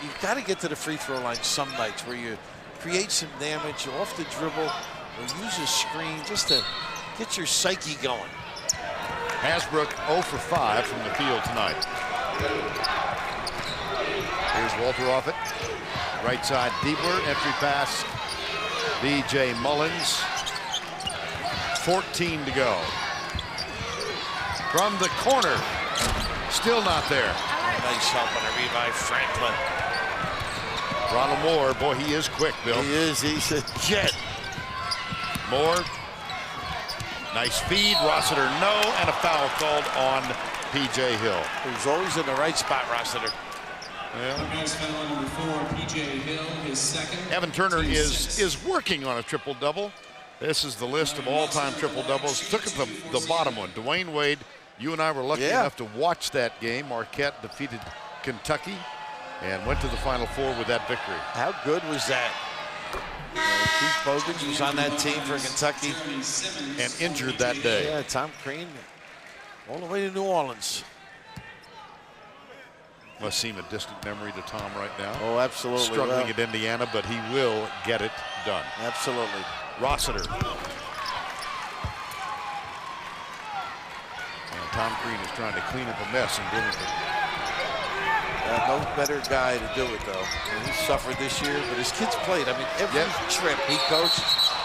You've got to get to the free throw line some nights where you create some damage off the dribble or use a screen just to get your psyche going. Hasbrook 0 for 5 from the field tonight. Here's Walter Offutt. Right side, Diebler, entry pass. B.J. Mullins. 14 to go. From the corner, still not there. Nice help on a read by Franklin. Ronald Moore, boy, he is quick, Bill. He is, he's a jet. Moore, nice feed, Rossiter no, and a foul called on P.J. Hill. He's always in the right spot, Rossiter. Yeah. Foul number 4, P.J. Hill, his second. Evan Turner is working on a triple-double. This is the list of all-time triple-doubles. Took the bottom one. Dwayne Wade, you and I were lucky enough to watch that game. Marquette defeated Kentucky and went to the Final Four with that victory. How good was that? Keith Bogans was on that team for Kentucky. And injured that day. Yeah, Tom Crean all the way to New Orleans. Must seem a distant memory to Tom right now. Oh, absolutely. Struggling at Indiana, but he will get it done. Absolutely. Rossiter. And Tom Crean is trying to clean up a mess in Bloomington. No better guy to do it, though. He suffered this year, but his kids played. I mean, every trip he coached.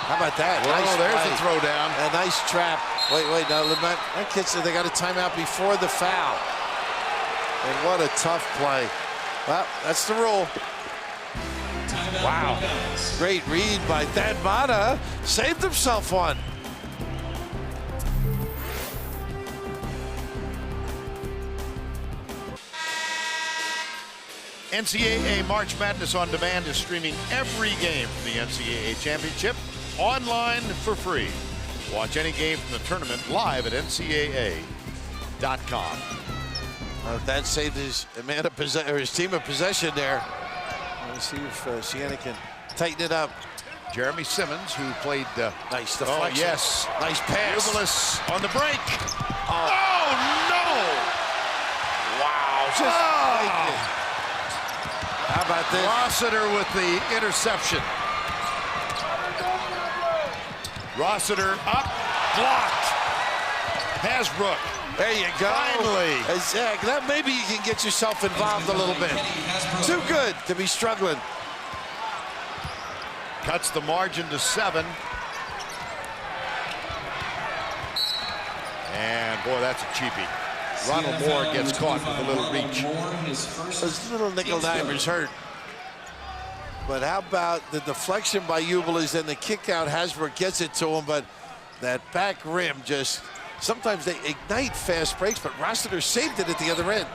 How about that? Well, nice there's play. the throwdown. A nice trap. Wait, no, that kid said they got a timeout before the foul. And what a tough play. Well, that's the rule. Wow. Great read by Thad Mata. Saved himself one. NCAA March Madness on Demand is streaming every game from the NCAA Championship online for free. Watch any game from the tournament live at NCAA.com. That saved his team of possession there. Let's see if Siena can tighten it up. Jeremy Simmons, who played nice deflection. Oh, yes. Nice pass. Mullins on the break. Oh, no! Wow. Just how about this? Rossiter with the interception. Rossiter up, blocked. Hasbrook. There you go. Finally. Zach, that maybe you can get yourself involved a little bit. Too good to be struggling. Cuts the margin to 7. And boy, that's a cheapie. Ronald Moore gets caught with a little reach. Those little nickel dimers hurt. But how about the deflection by Mullins and the kick out? Hasbrook gets it to him, but that back rim just, sometimes they ignite fast breaks, but Rossiter saved it at the other end.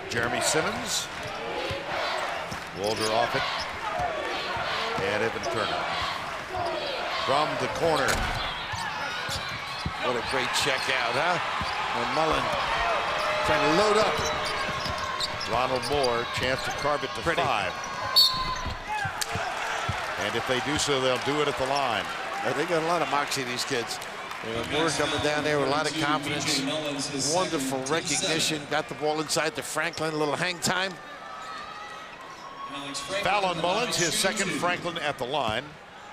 Jeremy Simmons. Walter off it. And Evan Turner. From the corner. What a great check out, huh? And Mullins trying to load up. Ronald Moore, chance to carve it to 5. And if they do so, they'll do it at the line. They got a lot of moxie, these kids. Moore coming down there with a lot of confidence. Wonderful recognition. Got the ball inside to Franklin. A little hang time. Foul on Mullins, his second. Franklin at the line.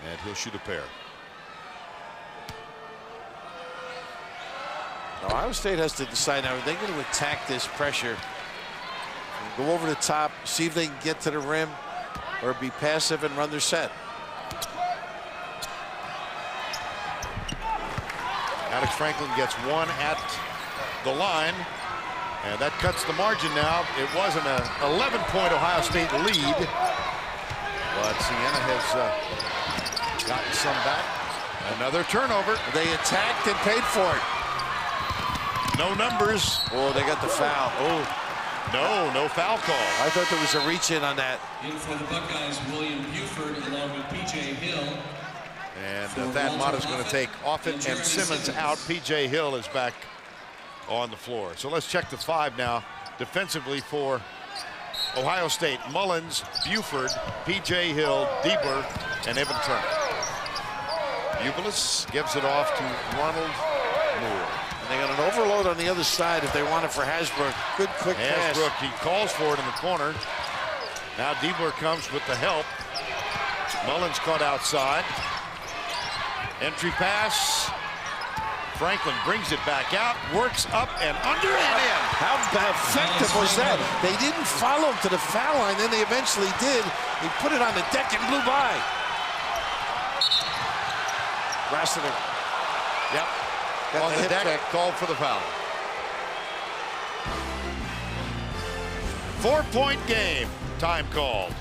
And he'll shoot a pair. Ohio State has to decide now, are they going to attack this pressure? Go over the top, see if they can get to the rim, or be passive and run their set. Alex Franklin gets 1 at the line, and that cuts the margin now. It was an 11-point Ohio State lead, but Siena has gotten some back. Another turnover. They attacked and paid for it. No numbers. Oh, they got the foul. Oh. No foul call. I thought there was a reach in on that. In for the Buckeyes, William Buford along with P.J. Hill. And Thad Mata's going to take Offit and Simmons out. P.J. Hill is back on the floor. So let's check the 5 now. Defensively for Ohio State, Mullins, Buford, P.J. Hill, Diebler, and Evan Turner. Mullins gives it off to Ronald Moore. And they got an overload on the other side if they want it for Hasbrook. Good quick pass. Hasbrook, he calls for it in the corner. Now Diebler comes with the help. Mullins caught outside. Entry pass. Franklin brings it back out, works up and under and in. How effective was that? They didn't follow him to the foul line, then they eventually did. He put it on the deck and blew by. Rossiter. Yep. On the deck, called for the foul. 4-point game. Time called.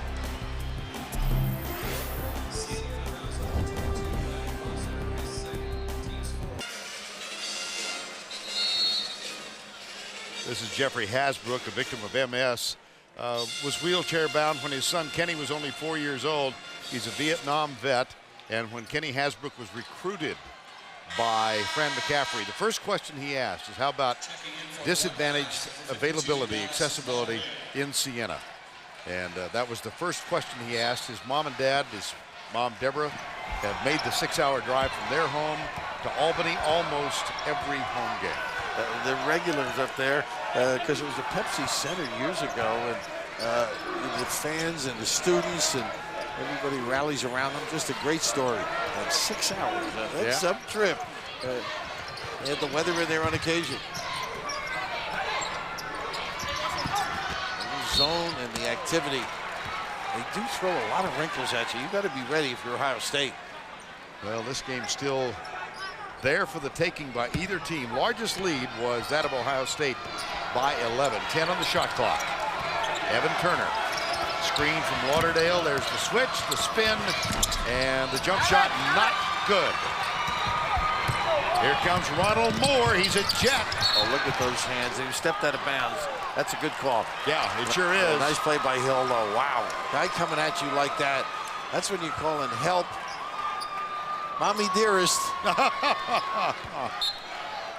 This is Jeffrey Hasbrook, a victim of MS. Was wheelchair bound when his son Kenny was only 4 years old. He's a Vietnam vet. And when Kenny Hasbrook was recruited by Fran McCaffrey, the first question he asked is, how about disadvantaged availability, accessibility in Siena? And that was the first question he asked. His mom and dad, his mom Deborah, have made the 6-hour drive from their home to Albany almost every home game. The regulars up there, because it was the Pepsi Center years ago, and the fans and the students and everybody rallies around them. Just a great story. And 6 hours, that's some trip. They had the weather in there on occasion. The zone and the activity, they do throw a lot of wrinkles at you. You got to be ready if you're Ohio State. Well, this game's still there for the taking by either team. Largest lead was that of Ohio State by 11. 10 on the shot clock. Evan Turner. Screen from Lauderdale. There's the switch, the spin, and the jump shot not good. Here comes Ronald Moore. He's a jet. Oh, look at those hands. He stepped out of bounds. That's a good call. Yeah, it sure is. Nice play by Hill, though. Wow. Guy coming at you like that. That's when you call in help. Mommy dearest.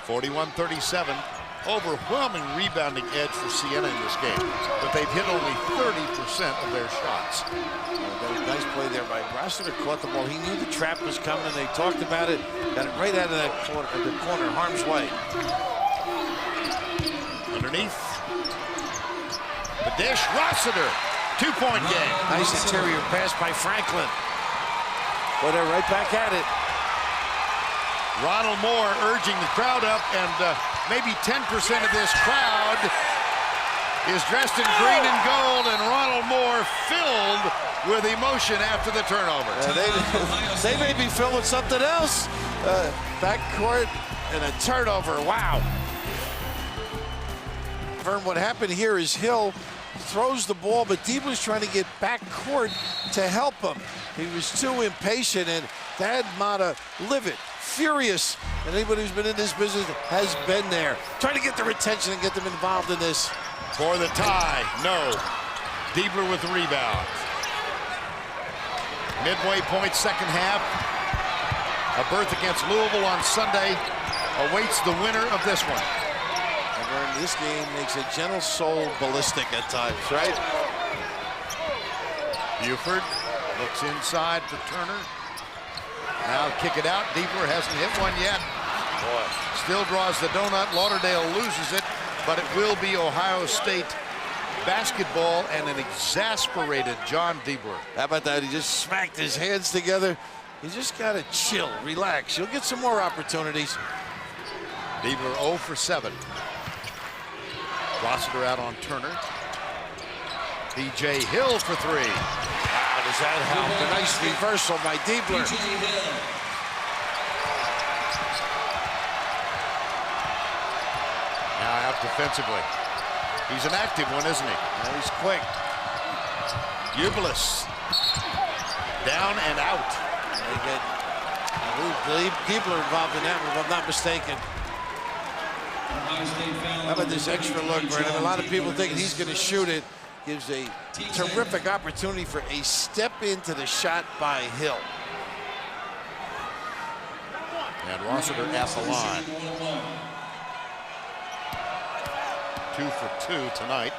41-37. Overwhelming rebounding edge for Siena in this game, but they've hit only 30% of their shots. Nice play there by Rossiter. Caught the ball. He knew the trap was coming. They talked about it. Got it right out of that corner, harm's way. Underneath. The dish. Rossiter. 2-point game. Nice interior pass by Franklin. Boy, they're right back at it. Ronald Moore urging the crowd up, and maybe 10% of this crowd is dressed in green and gold, and Ronald Moore filled with emotion after the turnover. They may be filled with something else. Backcourt and a turnover. Wow. Vern, what happened here is Hill throws the ball, but Diebler's trying to get back court to help him. He was too impatient, and Thad Matta livid, furious. And anybody who's been in this business has been there. Trying to get their attention and get them involved in this. For the tie, no. Diebler with the rebound. Midway point, second half. A berth against Louisville on Sunday awaits the winner of this one. And this game makes a gentle soul ballistic at times, right? Buford looks inside for Turner. Now kick it out. Diebler hasn't hit one yet. Boy. Still draws the donut. Lauderdale loses it, but it will be Ohio State basketball and an exasperated John Diebler. How about that? He just smacked his hands together. You just got to chill, relax. You'll get some more opportunities. Diebler 0 for 7. Rossiter out on Turner. B.J. Hill for 3. Wow, does that help? A nice reversal by Diebler. Now out defensively. He's an active one, isn't he? Now he's quick. Ublis. Down and out. They get Diebler involved in that one, if I'm not mistaken. How about this extra look, Brandon? A lot of people thinking he's going to shoot it. Gives a terrific opportunity for a step into the shot by Hill. And Rossiter at the line. 2 for 2 tonight.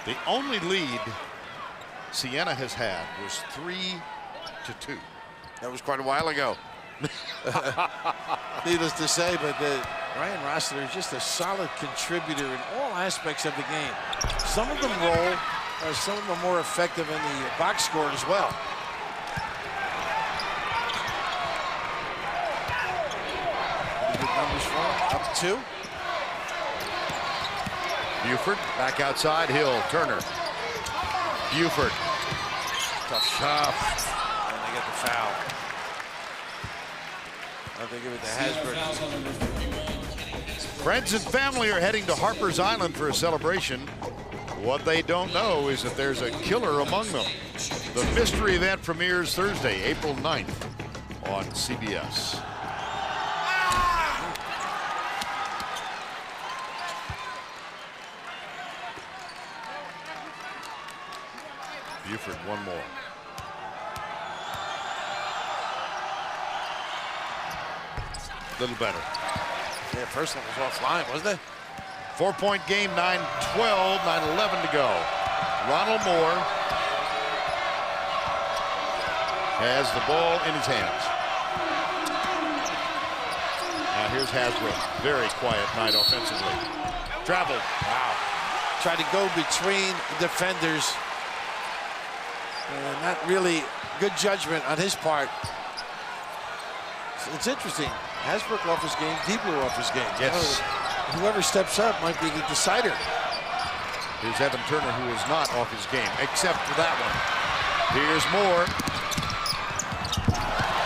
The only lead Siena has had was 3-2. That was quite a while ago. Needless to say, but Ryan Rossiter is just a solid contributor in all aspects of the game. Some of them roll, some of them are more effective in the box score as well. Pretty good numbers for him. Up 2. Buford back outside. Hill, Turner. Buford. Tough shot. And they get the foul. They give it to Hasbrook. Friends and family are heading to Harper's Island for a celebration. What they don't know is that there's a killer among them. The mystery event premieres Thursday, April 9th on CBS. Buford, one more. Little better. Yeah, first one was offline, wasn't it? 4-point game, 9-12, 9-11 to go. Ronald Moore has the ball in his hands. Now here's Hasbrook. Very quiet night offensively. Travel. Wow. Tried to go between defenders. Not really good judgment on his part. It's interesting. Hasbrook off his game, Diebler off his game. Yes. Whoever steps up might be the decider. Here's Evan Turner, who is not off his game, except for that one. Here's Moore.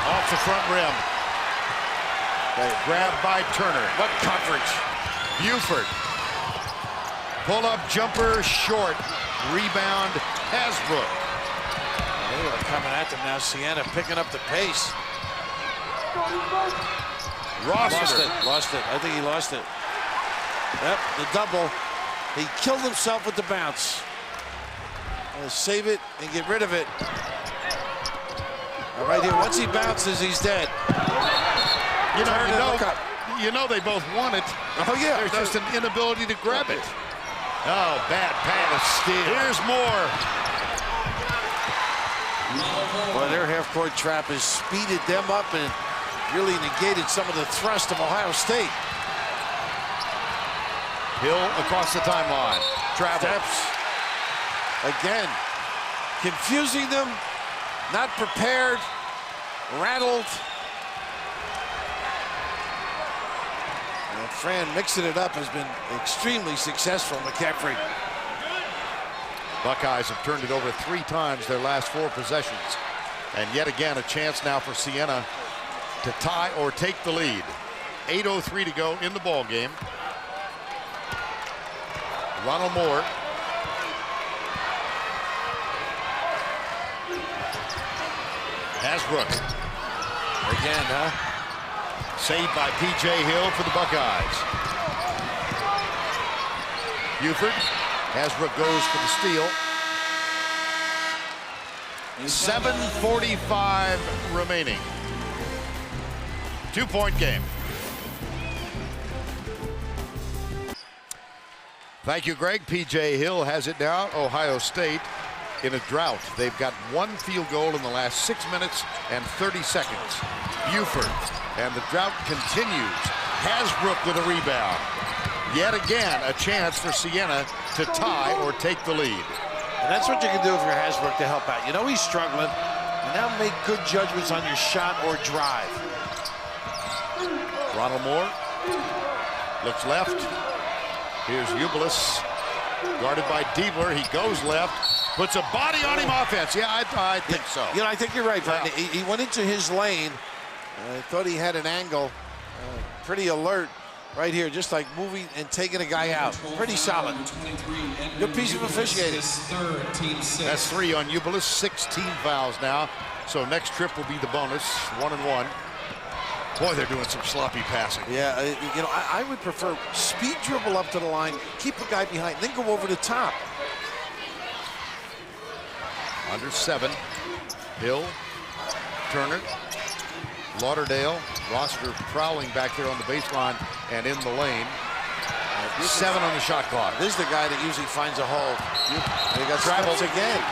Off the front rim. Grabbed by Turner. What coverage. Buford. Pull-up jumper, short. Rebound, Hasbrook. They are coming at them now. Siena picking up the pace. Rossiter. Lost it. I think he lost it. Yep, the double. He killed himself with the bounce. Save it and get rid of it. All right here, once he bounces, he's dead. You know they both want it. Oh, yeah. There's just an inability to grab it. Oh, bad pass. Here's Moore. Well, their half-court trap has speeded them up and really negated some of the thrust of Ohio State. Hill across the timeline. Travel. Steps. Again, confusing them, not prepared, rattled. And Fran mixing it up has been extremely successful, McCaffrey. Buckeyes have turned it over 3 times their last 4 possessions. And yet again, a chance now for Siena to tie or take the lead. 8:03 to go in the ball game. Ronald Moore. Hasbrook. Again, huh? Saved by P.J. Hill for the Buckeyes. Buford. Hasbrook goes for the steal. 7:45 remaining. 2-point game. Thank you, Greg. P.J. Hill has it now. Ohio State in a drought. They've got 1 field goal in the last 6 minutes and 30 seconds. Buford, and the drought continues. Hasbrook with a rebound. Yet again, a chance for Siena to tie or take the lead. And that's what you can do if you're Hasbrook to help out. You know he's struggling, and now make good judgments on your shot or drive. Ronald Moore looks left. Here's Ubelis, guarded by Diebler. He goes left, puts a body on him offense. Yeah, I think so. You know, I think you're right, Frank. He went into his lane. Thought he had an angle. Pretty alert right here, just like moving and taking a guy out. Pretty solid. Good piece of officiating. That's 3 on Ubelis, 16 fouls now. So next trip will be the bonus, 1-1. Boy, they're doing some sloppy passing. Yeah, you know, I would prefer speed dribble up to the line, keep a guy behind, then go over the top. Under 7. Hill, Turner, Lauderdale, Rossiter prowling back there on the baseline and in the lane. 7 on the shot clock. This is the guy that usually finds a hole. He got travels again.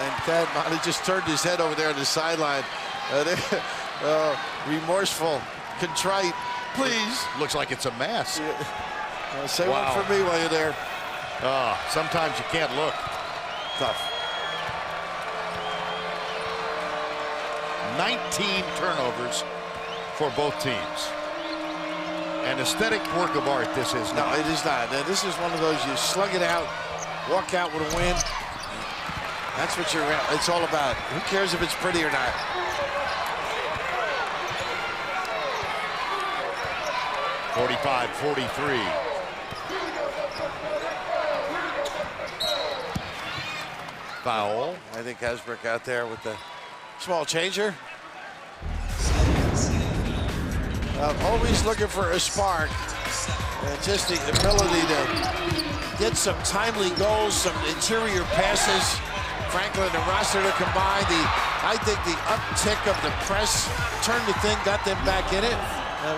And Thad Motley just turned his head over there on the sideline. Remorseful, contrite, please. Looks like it's a mask. Say one for me while you're there. Sometimes you can't look. Tough. 19 turnovers for both teams. An aesthetic work of art, this is not. No, it is not. This is one of those, you slug it out, walk out with a win. That's what it's all about. Who cares if it's pretty or not? (45-43). Foul. I think Hasbrook out there with the small changer. Always looking for a spark. And just the ability to get some timely goals, some interior passes. Franklin and Rossiter combined. I think the uptick of the press turned the thing, got them back in it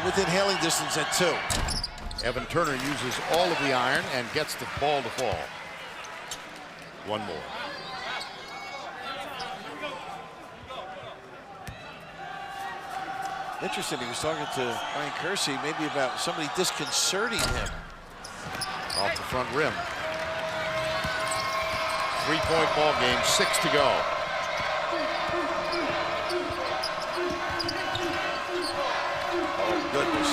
within hailing distance at 2. Evan Turner uses all of the iron and gets the ball to fall. 1 more. Interesting, he was talking to Ryan Kersey maybe about somebody disconcerting him. Off the front rim. 3-point ball game, 6 to go. Oh, goodness.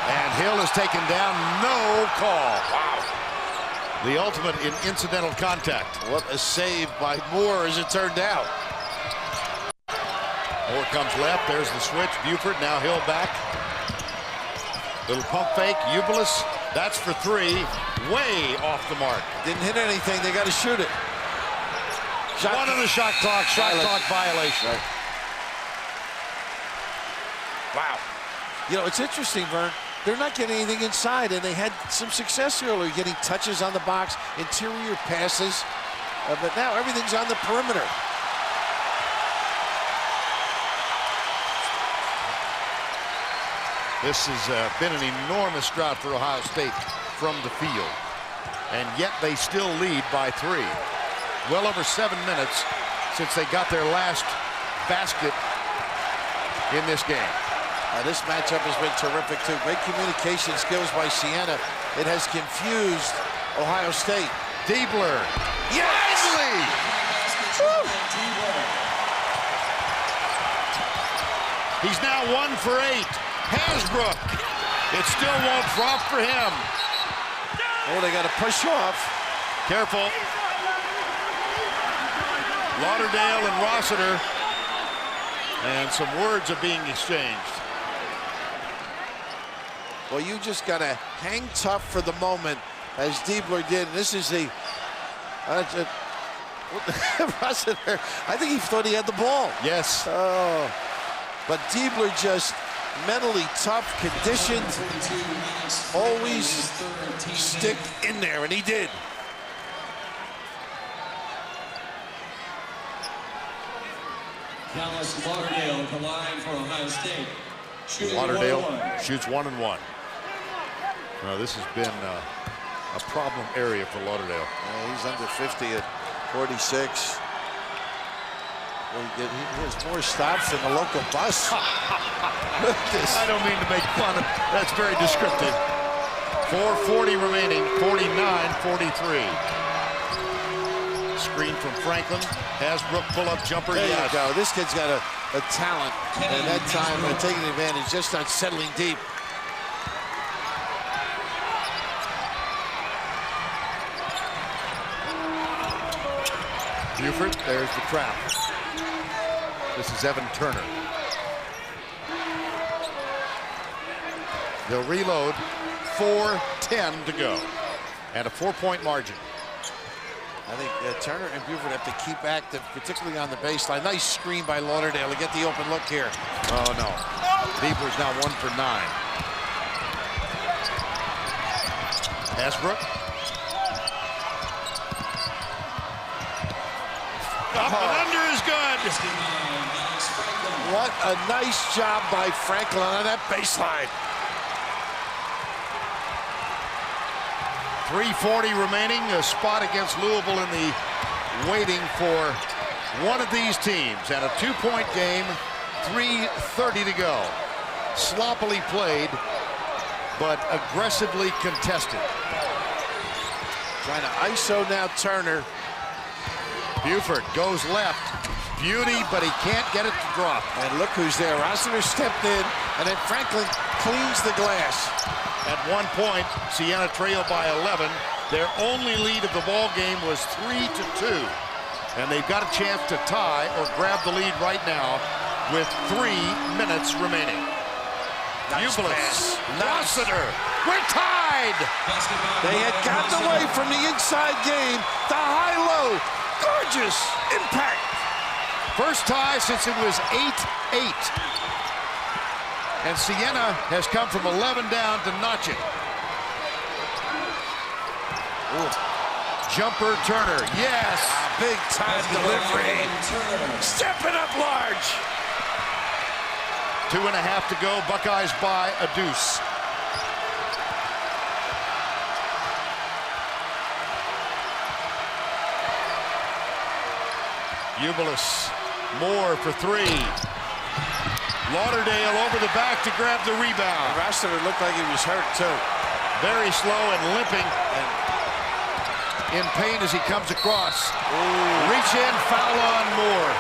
And Hill is taken down, no call. Wow. The ultimate in incidental contact. What a save by Moore, as it turned out. Moore comes left. There's the switch. Buford now Hill back. Little pump fake. Ubilis. That's for three. Way off the mark. Didn't hit anything. They got to shoot it. One on the shot clock. Shot clock violation. Right. Wow. You know, it's interesting, Vern. They're not getting anything inside, and they had some success earlier, getting touches on the box, interior passes, but now everything's on the perimeter. This has been an enormous drought for Ohio State from the field, and yet they still lead by 3. Well over 7 minutes since they got their last basket in this game. This matchup has been terrific, too. Great communication skills by Siena. It has confused Ohio State. Diebler. Yes! Finally! He's now 1 for 8. Hasbrook. It still won't drop for him. Oh, they got to push off. Careful. Lauderdale and Rossiter. And some words are being exchanged. Well, you just got to hang tough for the moment, as Diebler did. And this is the Rossiter. I think he thought he had the ball. Yes. Oh, but Diebler just mentally tough, conditioned, always stick in there, and he did. Dallas Lauderdale at the line for Ohio State. Shooting Lauderdale 1-1. shoots 1 and 1. Well, this has been a problem area for Lauderdale. He's under 50 at 46. He has more stops than the local bus. I don't mean to make fun of. That's very descriptive. 4:40 remaining. 49-43. Screen from Franklin. Hasbrook pull-up jumper. There Yes. you go. This kid's got a talent, and that time taking advantage, just not settling deep. Buford, there's the trap. This is Evan Turner. They'll reload. 4:10 to go. And a 4-point margin. I think Turner and Buford have to keep active, particularly on the baseline. Nice screen by Lauderdale to get the open look here. Oh, no. Diebler's now 1 for 9. Hasbrook. Up and under is good. What a nice job by Franklin on that baseline. 3:40 remaining. A spot against Louisville in the waiting for one of these teams. And a 2-point game. 3:30 to go. Sloppily played, but aggressively contested. Trying to ISO now Turner. Buford goes left. Beauty, but he can't get it to drop. And look who's there. Rossiter stepped in, and then Franklin cleans the glass. At one point, Siena trailed by 11. Their only lead of the ball game was 3-2. And they've got a chance to tie or grab the lead right now with 3 minutes remaining. Nice pass. Rossiter. We're tied. They had gotten away from the inside game. The high-low. Gorgeous impact. First tie since it was 8-8. And Siena has come from 11 down to notch it. Ooh. Jumper Turner, yes. Big time delivery. Stepping up large. 2.5 to go. Buckeyes by a deuce. Ubilis, Moore for 3. Lauderdale over the back to grab the rebound. Rossiter looked like he was hurt too. Very slow and limping and in pain as he comes across. Ooh. Reach in, foul on Moore.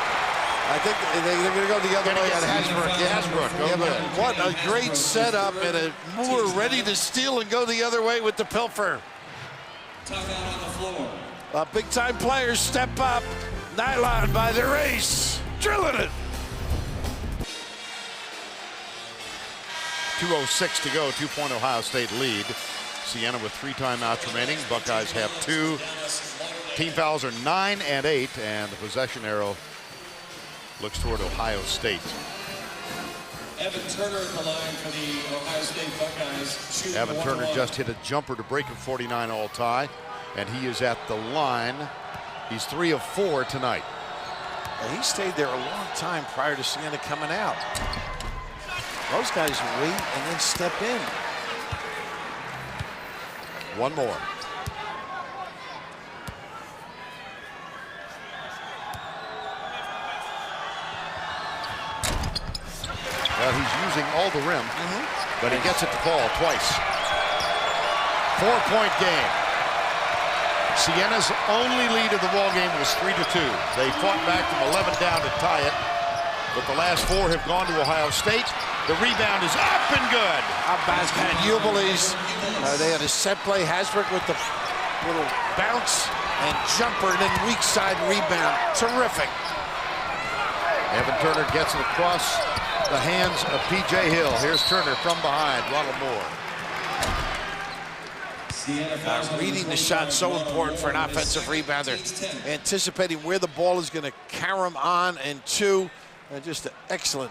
I think they're going to go the other way on Hasbrook. Yeah, Hasbrook. Yeah, but what a great setup, and a Moore ready to steal and go the other way with the pilfer. Timeout on the floor. Big-time players step up. Nylon by the race. Drilling it. 2:06 to go, 2-point Ohio State lead. Siena with 3 timeouts remaining. Buckeyes have 2. Team fouls are 9 and 8, and the possession arrow looks toward Ohio State. Evan Turner at the line for the Ohio State Buckeyes. Evan Turner just hit a jumper to break a 49 all tie, and he is at the line. He's 3 of 4 tonight. He stayed there a long time prior to Siena coming out. Those guys wait and then step in. One more. Well, he's using all the rim, but he gets it to fall twice. 4-point game. Siena's only lead of the ball game was 3-2. They fought back from 11 down to tie it, but the last 4 have gone to Ohio State. The rebound is up and good. Abbas had Mullins. They had a set play. Hasbrook with the little bounce and jumper, and then weak side rebound. Terrific. Evan Turner gets it across the hands of P.J. Hill. Here's Turner from behind. Ronald Moore. Reading the shot so important for an offensive rebounder. Anticipating where the ball is going to carry him on and to. Just an excellent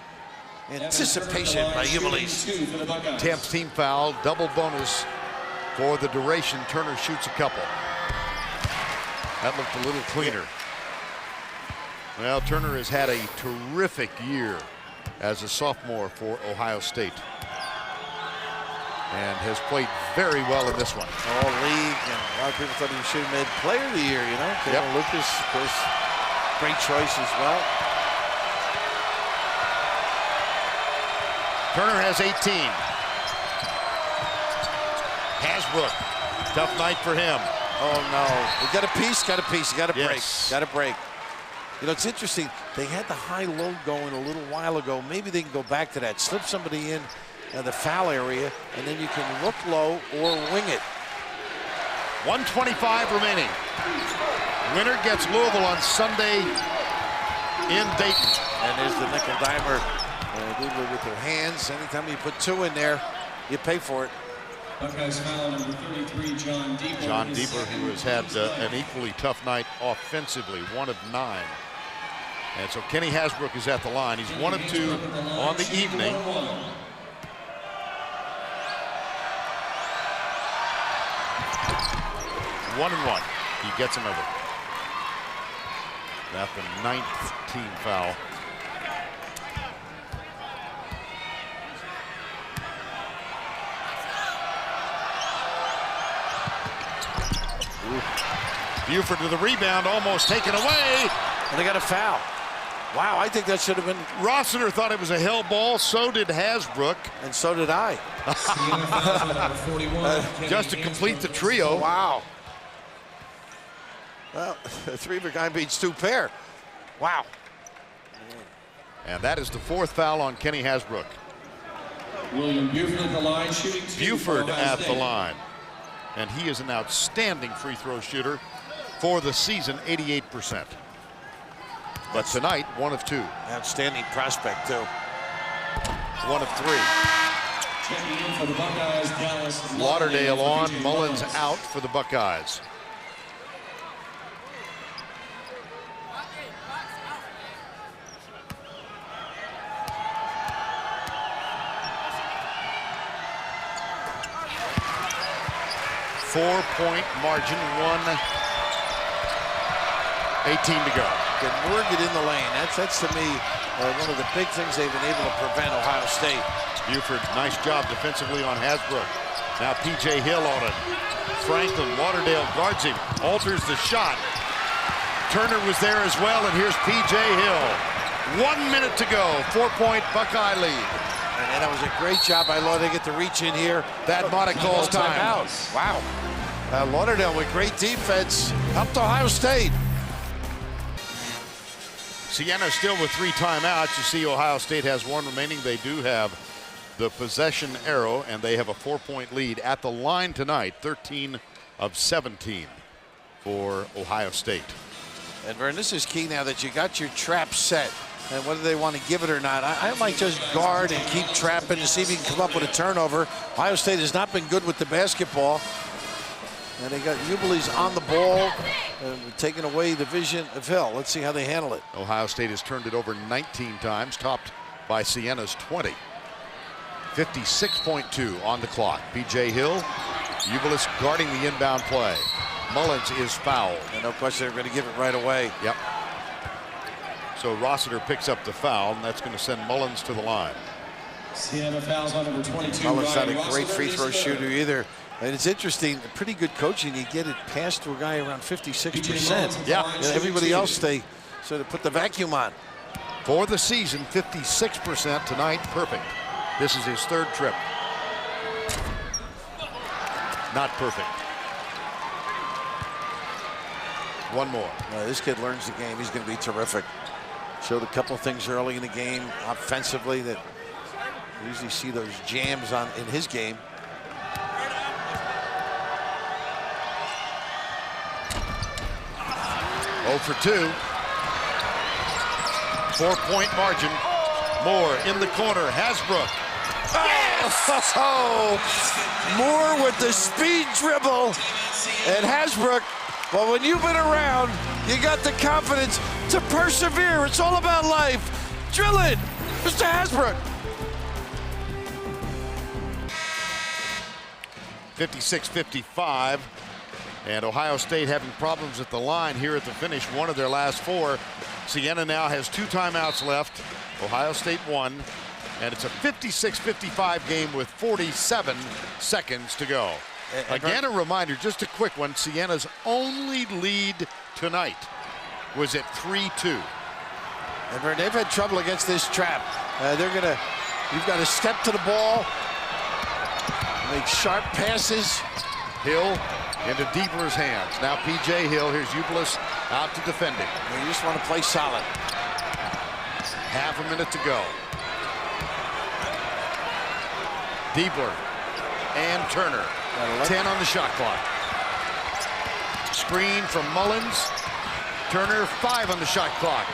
anticipation by Mullins. 10th team foul, double bonus for the duration. Turner shoots a couple. That looked a little cleaner. Well, Turner has had a terrific year as a sophomore for Ohio State and has played very well in this one. All league, and a lot of people thought he should have made player of the year, you know. Yep. Lucas, of course, great choice as well. Turner has 18. Hasbrook, tough night for him. Oh no, he got a piece, got a piece, he got a break, Yes. got a break. You know, it's interesting, they had the high low going a little while ago. Maybe they can go back to that, slip somebody in the foul area, and then you can look low or wing it. 1:25 remaining. Winner gets Louisville on Sunday in Dayton. And there's the nickel dimer. With their hands, anytime you put 2 in there, you pay for it. Buckeyes foul number 33, John Deeper. John Deeper, who has had an equally tough night offensively, 1 of 9. And so Kenny Hasbrook is at the line. He's 1 of 2 on the evening. One and 1. He gets another. That's the 9th team foul. Buford to the rebound, almost taken away. And they got a foul. Wow, I think that should have been. Rossiter thought it was a hell ball, so did Hasbrook. And so did I. Just to complete the trio. Wow. Well, 3 of a kind beats 2 pair. Wow. And that is the 4th foul on Kenny Hasbrook. William Buford at the line, shooting 2. Buford at the line. And he is an outstanding free throw shooter for the season, 88%. But tonight, 1 of 2. Outstanding prospect, too. 1 of 3. Checking in for the Buckeyes, Dallas. Lauderdale on, Mullins out for the Buckeyes. Four-point margin, 1:18 to go. Can Moore get in the lane? That's to me one of the big things they've been able to prevent Ohio State. Buford, nice job defensively on Hasbrook. Now P.J. Hill on it. Franklin, Lauderdale guards him, alters the shot. Turner was there as well, and here's P.J. Hill. 1 minute to go, 4-point Buckeye lead. And that was a great job by Lauderdale to get the reach in here. That Mata calls time out. Wow. Lauderdale with great defense helped Ohio State. Siena still with 3 timeouts. You see Ohio State has 1 remaining. They do have the possession arrow, and they have a 4-point lead at the line tonight, 13 of 17 for Ohio State. And Vern, this is key now that you got your trap set. And whether they want to give it or not, I might just guard and keep trapping to see if you can come up with a turnover. Ohio State has not been good with the basketball. And they got Mullins on the ball and taking away the vision of Hill. Let's see how they handle it. Ohio State has turned it over 19 times, topped by Siena's 20. 56.2 on the clock. P.J. Hill, Mullins guarding the inbound play. Mullins is fouled. And no question they're going to give it right away. Yep. So Rossiter picks up the foul, and that's going to send Mullins to the line. Siena fouls on number 22. Mullins not a great free throw shooter either. And it's interesting, pretty good coaching. You get it past to a guy around 56%. Yeah. Everybody else, they sort of put the vacuum on. For the season, 56% tonight, perfect. This is his third trip. Not perfect. One more. This kid learns the game. He's going to be terrific. Showed a couple of things early in the game offensively that you usually see those jams on in his game. Oh for 2. 4-point margin. Moore in the corner. Hasbrook. Yes! Oh, Moore with the speed dribble. And Hasbrook, well, when you've been around, you got the confidence to persevere. It's all about life. Drill it, Mr. Hasbrook. 56-55. And Ohio State having problems at the line here at the finish, one of their last 4. Siena now has 2 timeouts left. Ohio State 1. And it's a 56-55 game with 47 seconds to go. Again, a reminder, just a quick one, Siena's only lead tonight was at 3-2. And they've had trouble against this trap. You've got to step to the ball, make sharp passes. Hill into Diebler's hands. Now P.J. Hill, here's Mullins out to defend him. You just want to play solid. Half a minute to go. Diebler and Turner. 10 on the shot clock. Screen from Mullins. Turner, 5 on the shot clock.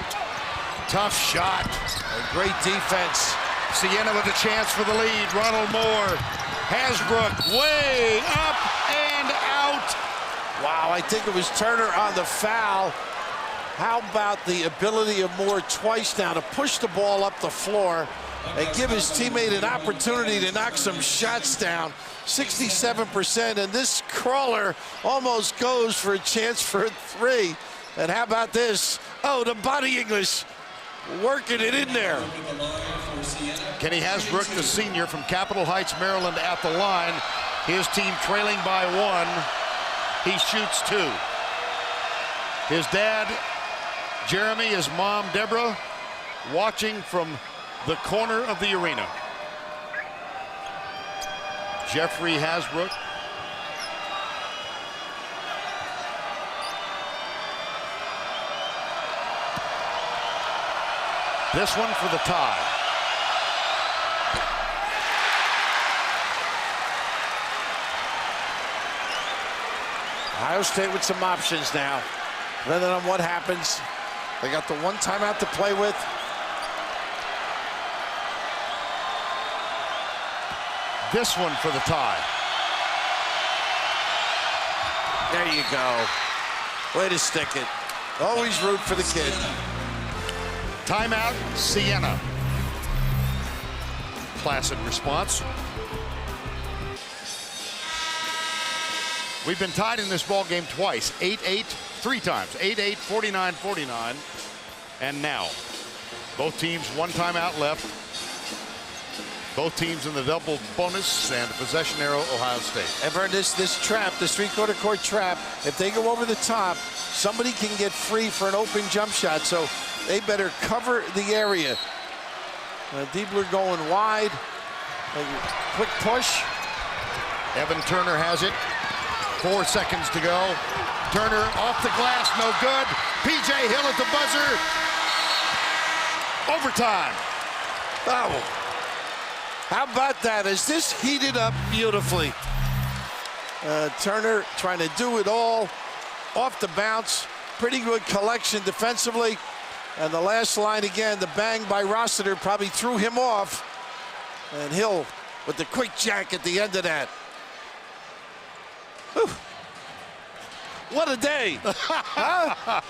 Tough shot. A great defense. Siena with a chance for the lead. Ronald Moore. Hasbrook way up and out. Wow, I think it was Turner on the foul. How about the ability of Moore twice now to push the ball up the floor and give his teammate an opportunity to knock some shots down. 67%, and this crawler almost goes for a chance for a 3. And how about this? Oh, the body English working it in there. Kenny Hasbrook, the senior from Capitol Heights, Maryland, at the line. His team trailing by 1. He shoots 2. His dad, Jeremy, his mom, Deborah, watching from the corner of the arena. Jeffrey Hasbrook. This one for the tie. Ohio State with some options now. Depending on what happens, they got the 1 timeout to play with. This one for the tie. There you go. Way to stick it. Always root for the kid. Timeout, Siena. Placid response. We've been tied in this ball game twice. 8-8, 3 times. 8-8, 49-49. And now, both teams 1 timeout left. Both teams in the double bonus, and the possession arrow, Ohio State. And Vern, this trap, this 3/4 court trap, if they go over the top, somebody can get free for an open jump shot, so they better cover the area. Diebler going wide. Quick push. Evan Turner has it. 4 seconds to go. Turner off the glass, no good. P.J. Hill at the buzzer. Overtime. Oh. How about that? Is this heated up beautifully? Turner trying to do it all off the bounce. Pretty good collection defensively. And the last line again, the bang by Rossiter probably threw him off. And Hill with the quick jack at the end of that. Whew. What a day. Huh?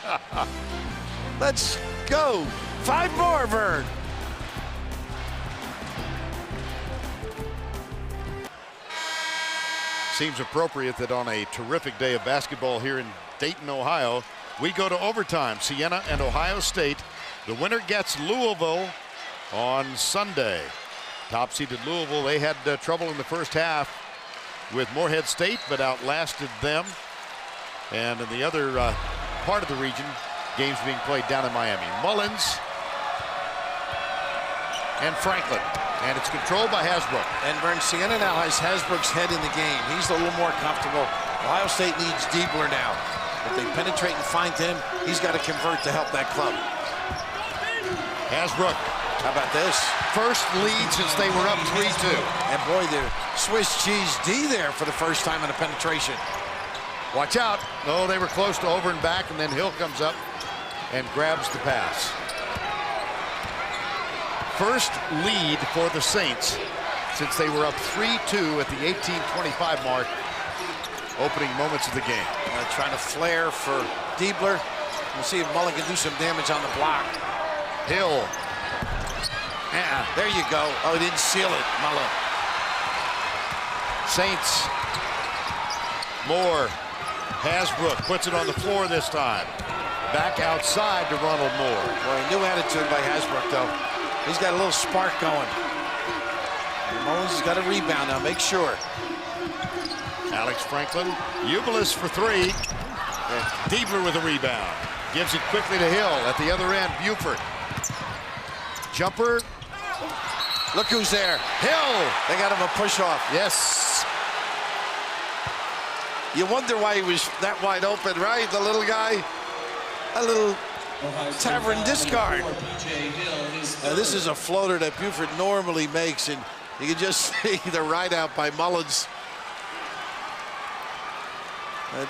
Let's go. 5 more, Vern. Seems appropriate that on a terrific day of basketball here in Dayton, Ohio, we go to overtime. Siena and Ohio State. The winner gets Louisville on Sunday. Top-seeded Louisville, they had trouble in the first half with Morehead State, but outlasted them. And in the other part of the region, games being played down in Miami. Mullins and Franklin. And it's controlled by Hasbrook. And Vern, Siena now has Hasbrook's head in the game. He's a little more comfortable. Ohio State needs Diebler now. If they penetrate and find him, he's got to convert to help that club. Hasbrook. How about this? First lead since they were up 3-2. And boy, the Swiss cheese D there for the first time in a penetration. Watch out. Oh, they were close to over and back, and then Hill comes up and grabs the pass. First lead for the Saints since they were up 3-2 at the 18:25 mark, opening moments of the game. Trying to flare for Diebler. We'll see if Mullen can do some damage on the block. Hill. There you go. Oh, he didn't seal it, Mullen. Saints. Moore. Hasbrook puts it on the floor this time. Back outside to Ronald Moore. Boy, new attitude by Hasbrook, though. He's got a little spark going. Mullins has got a rebound now, make sure. Alex Franklin, Ubilis for 3. And Diebler with a rebound. Gives it quickly to Hill at the other end, Buford. Jumper. Look who's there. Hill. They got him a push-off. Yes. You wonder why he was that wide open, right? The little guy. A little tavern discard. Now, this is a floater that Buford normally makes, and you can just see the ride out by Mullins.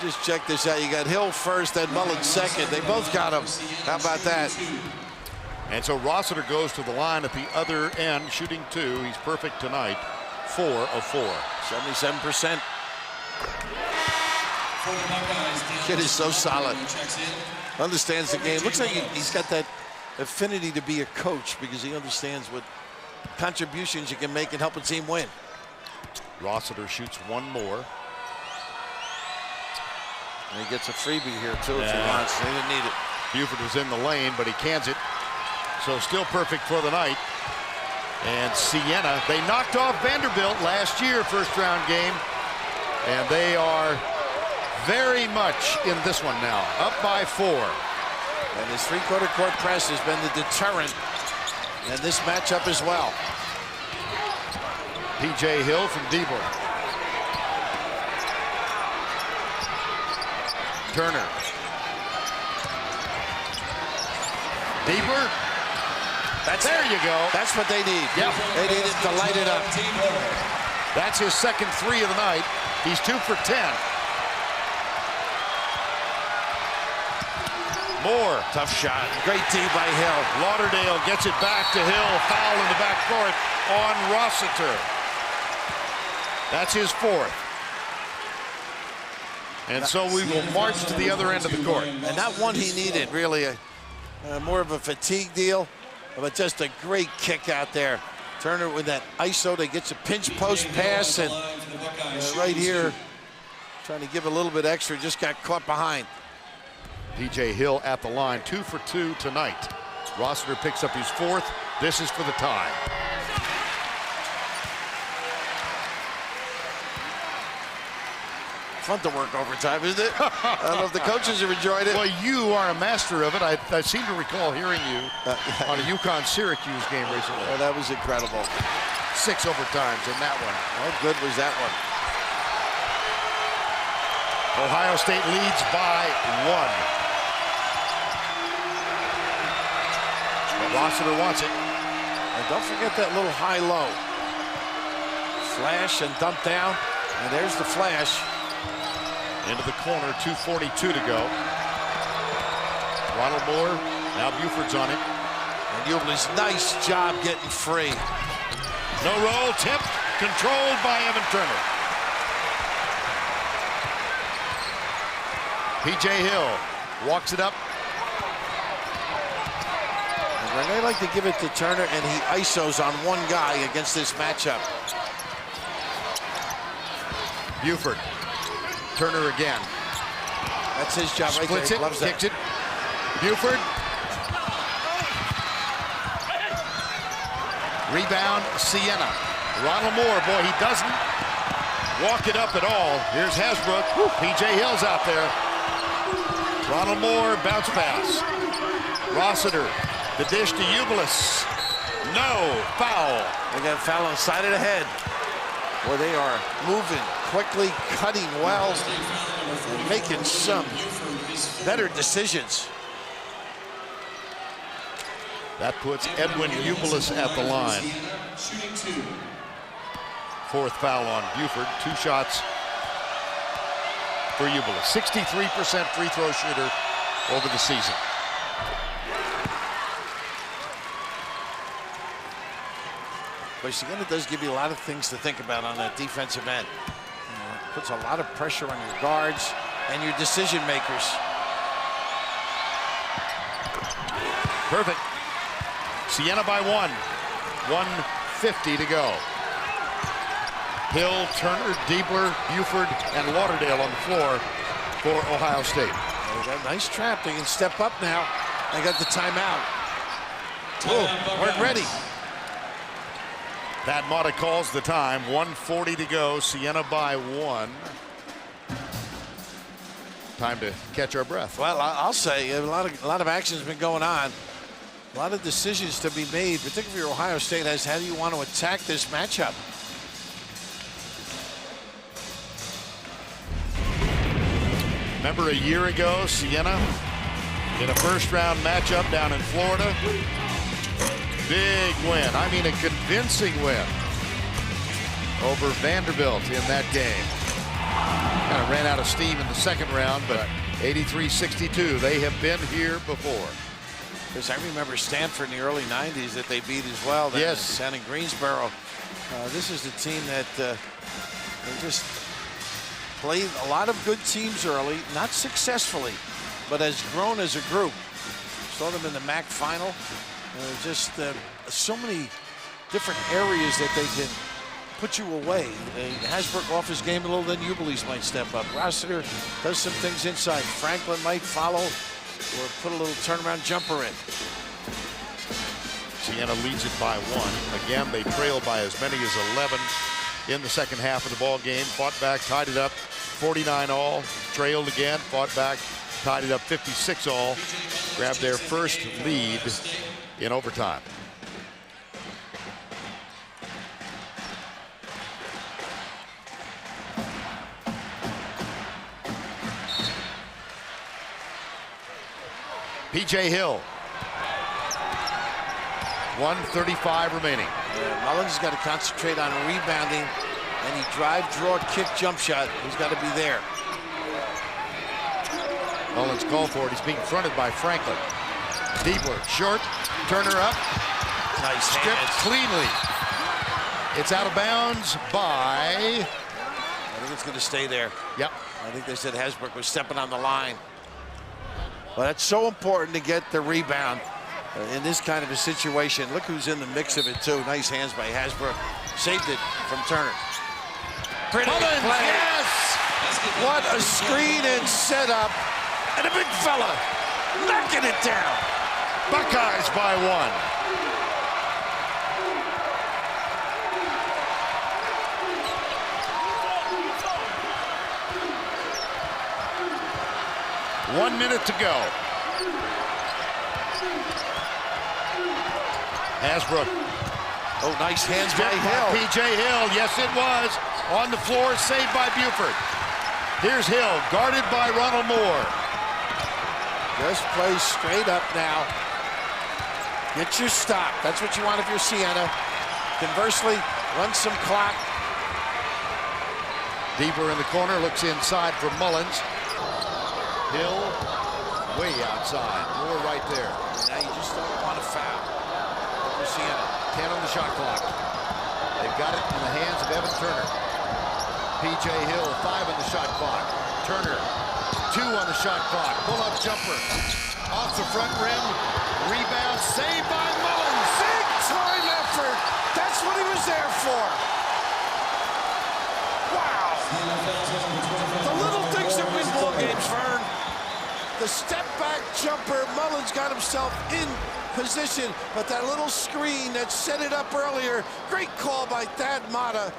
Just check this out. You got Hill first, then Mullins second. They both got him. How about that? And so Rossiter goes to the line at the other end, shooting 2. He's perfect tonight. 4 of 4. 77%. Kid is so solid. Understands the game. Looks like he's got that affinity to be a coach because he understands what contributions you can make and help a team win. Rossiter shoots 1 more. And he gets a freebie here, too, if he wants. He didn't need it. Buford was in the lane, but he cans it. So still perfect for the night. And Siena, they knocked off Vanderbilt last year, first-round game. And they are very much in this one now, up by 4. And his three-quarter court press has been the deterrent in this matchup as well. P.J. Hill from Diebler. Turner. Diebler. There you go. That's what they need. Yep. They need it to light it up. That's his second 3 of the night. He's 2 for 10. Moore. Tough shot. Great D by Hill. Lauderdale gets it back to Hill. Foul in the backcourt on Rossiter. That's his 4th. And so we will march to the other end of the court. And not one he needed, really. More of a fatigue deal, but just a great kick out there. Turner with that ISO that gets a pinch post pass, and right here, trying to give a little bit extra, just got caught behind. P.J. Hill at the line, 2 for 2 tonight. Rossiter picks up his 4th. This is for the tie. Fun to work overtime, isn't it? I don't know if the coaches have enjoyed it. Well, you are a master of it. I seem to recall hearing you on a UConn-Syracuse game recently. Oh, that was incredible. 6 overtimes in that one. How good was that one? Ohio State leads by 1. But Rossiter wants it. And don't forget that little high-low. Flash and dump down. And there's the flash. Into the corner, 2:42 to go. Ronald Moore, now Buford's on him. And Mullins, nice job getting free. No roll, tipped, controlled by Evan Turner. P.J. Hill walks it up. And they like to give it to Turner, and he ISOs on one guy against this matchup. Buford. Turner again. That's his job right there. Splits it, Loves that. kicks it. Buford. Rebound, Siena. Ronald Moore, boy, he doesn't walk it up at all. Here's Hasbrook. P.J. Hill's out there. Ronald Moore, bounce pass. Rossiter, the dish to Ubilis. No, foul. They got a foul on the side of the head. Boy, they are moving quickly, cutting well, and making some better decisions. That puts Edwin Ubilis at the line. Fourth foul on Buford. 2 shots for Ubilis. 63% free throw shooter over the season. But Siena does give you a lot of things to think about on that defensive end. It puts a lot of pressure on your guards and your decision makers. Perfect. Siena by 1. 1:50 to go. Hill, Turner, Diebler, Buford, and Lauderdale on the floor for Ohio State. They got a nice trap. They can step up now. They got the timeout. Oh, weren't ready. Pat Motta calls the time. 1:40 to go. Siena by 1. Time to catch our breath. Well, I'll say a lot of action's been going on. A lot of decisions to be made, particularly for Ohio State, as how do you want to attack this matchup? Remember a year ago, Siena in a first-round matchup down in Florida. Big win. I mean, a convincing win over Vanderbilt in that game. Kind of ran out of steam in the second round, but 83-62. They have been here before. Because I remember Stanford in the early 90s that they beat as well. Yes. Down in Greensboro. This is the team that they just played a lot of good teams early, not successfully, but has grown as a group. Saw them in the MAC final. Just so many different areas that they can put you away. Hasbrook off his game a little, then Ubilis might step up. Rossiter does some things inside. Franklin might follow or put a little turnaround jumper in. Siena leads it by 1. Again, they trail by as many as 11 in the second half of the ball game. Fought back, tied it up, 49 all. Trailed again, fought back, tied it up, 56 all. Grabbed their first lead in overtime. P.J. Hill. 1:35 remaining. Mullins has got to concentrate on rebounding. Any drive, draw, kick, jump shot, he's got to be there. Mullins called for it. He's being fronted by Franklin. Diebler, short, Turner up. Nice Stripped hands. cleanly. It's out of bounds by... I think it's going to stay there. Yep. I think they said Hasbrook was stepping on the line. Well, that's so important to get the rebound in this kind of a situation. Look who's in the mix of it, too. Nice hands by Hasbrook. Saved it from Turner. Pretty Mullins, play. yes! What a screen and setup. And a big fella knocking it down. Buckeyes by 1. One minute to go. Hasbrook. Oh, nice hands by Hill. P.J. Hill, yes it was. On the floor, saved by Buford. Here's Hill, guarded by Ronald Moore. Just play straight up now. Get your stop. That's what you want if you're Siena. Conversely, run some clock. Diebler in the corner, looks inside for Mullins. Hill way outside. Moore right there. Now you just don't want to foul. We're seeing it. 10 on the shot clock. They've got it in the hands of Evan Turner. P.J. Hill, 5 on the shot clock. Turner, 2 on the shot clock. Pull-up jumper. Off the front rim. Rebound, saved by Mullins. Big time effort. That's what he was there for. Wow. The little things that win ball games, Vern. The step-back jumper. Mullins got himself in position, but that little screen that set it up earlier. Great call by Thad Matta.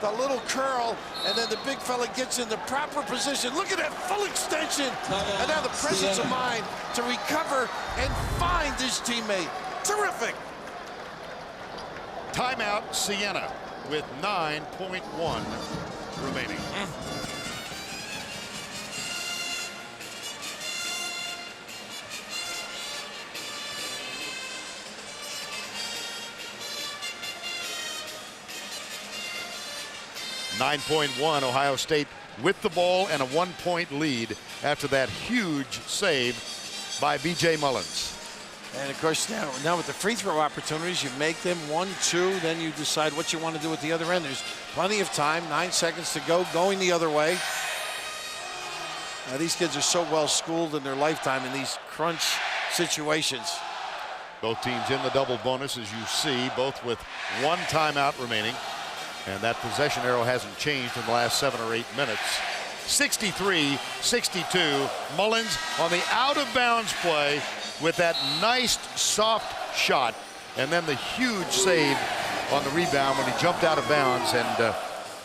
The little curl, and then the big fella gets in the proper position. Look at that full extension. And now the presence of mind to recover and find his teammate. Terrific. Timeout, Siena, with 9.1 remaining. 9.1, Ohio State with the ball and a 1-point lead after that huge save by B.J. Mullins. And of course, now with the free throw opportunities, you make them 1, 2, then you decide what you want to do at the other end. There's plenty of time, 9 seconds to go, going the other way. Now, these kids are so well schooled in their lifetime in these crunch situations. Both teams in the double bonus, as you see, both with 1 timeout remaining. And that possession arrow hasn't changed in the last 7 or 8 minutes. 63-62. Mullins on the out-of-bounds play with that nice, soft shot. And then the huge save on the rebound when he jumped out of bounds and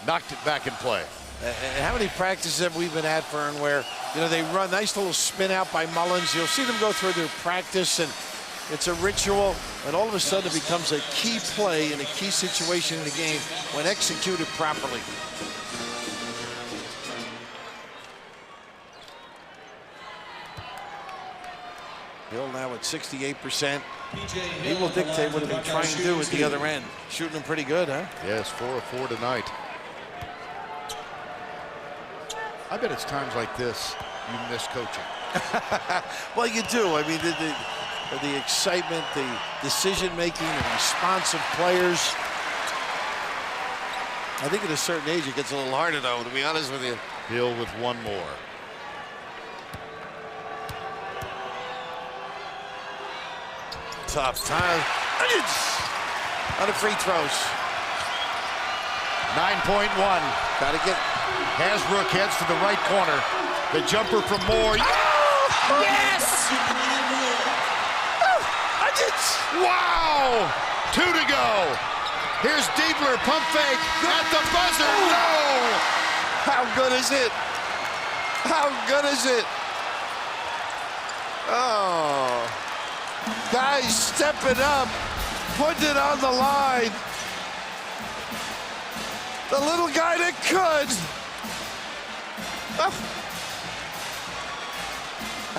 knocked it back in play. And how many practices have we been at, Vern, where, you know, they run nice little spin out by Mullins. You'll see them go through their practice, and it's a ritual, and all of a sudden it becomes a key play in a key situation in the game when executed properly. Hill now at 68%. He will dictate what they try and do at the other end. Shooting them pretty good, huh? Yes, 4 of 4 tonight. I bet it's times like this you miss coaching. Well, you do. I mean, the excitement, the decision-making, the response of players. I think at a certain age it gets a little harder, though, to be honest with you. Hill with 1 more. Tough time. On the free throws. 9.1. Got to get. Hasbrook heads to the right corner. The jumper from Moore. Oh, yes! Wow! 2 to go. Here's Diebler, pump fake at the buzzer. No! How good is it? How good is it? Oh. Guys stepping up, putting it on the line. The little guy that could.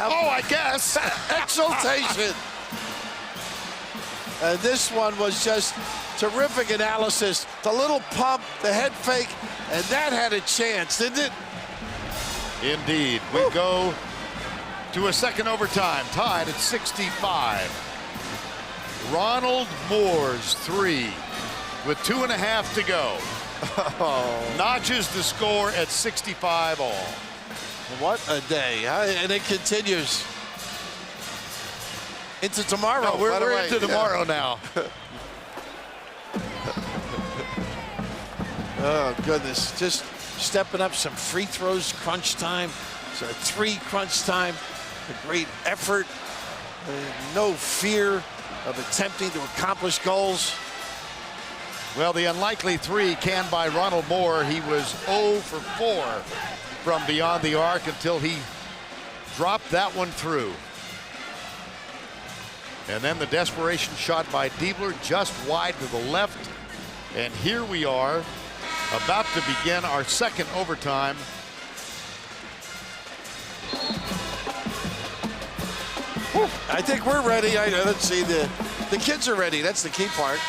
Oh, I guess. Exultation. And this one was just terrific analysis. The little pump, the head fake, and that had a chance, didn't it? Indeed. We go to a second overtime, tied at 65. Ronald Moore's 3 with 2.5 to go. Notches the score at 65 all. What a day, huh? And it continues into tomorrow. No, we're into tomorrow now. Oh, goodness. Just stepping up some free throws, crunch time. So 3 crunch time. A great effort. No fear of attempting to accomplish goals. Well, the unlikely 3 canned by Ronald Moore. He was 0 for 4 from beyond the arc until he dropped that one through. And then the desperation shot by Diebler just wide to the left. And here we are about to begin our second overtime. I think we're ready. Let's see, the kids are ready. That's the key part.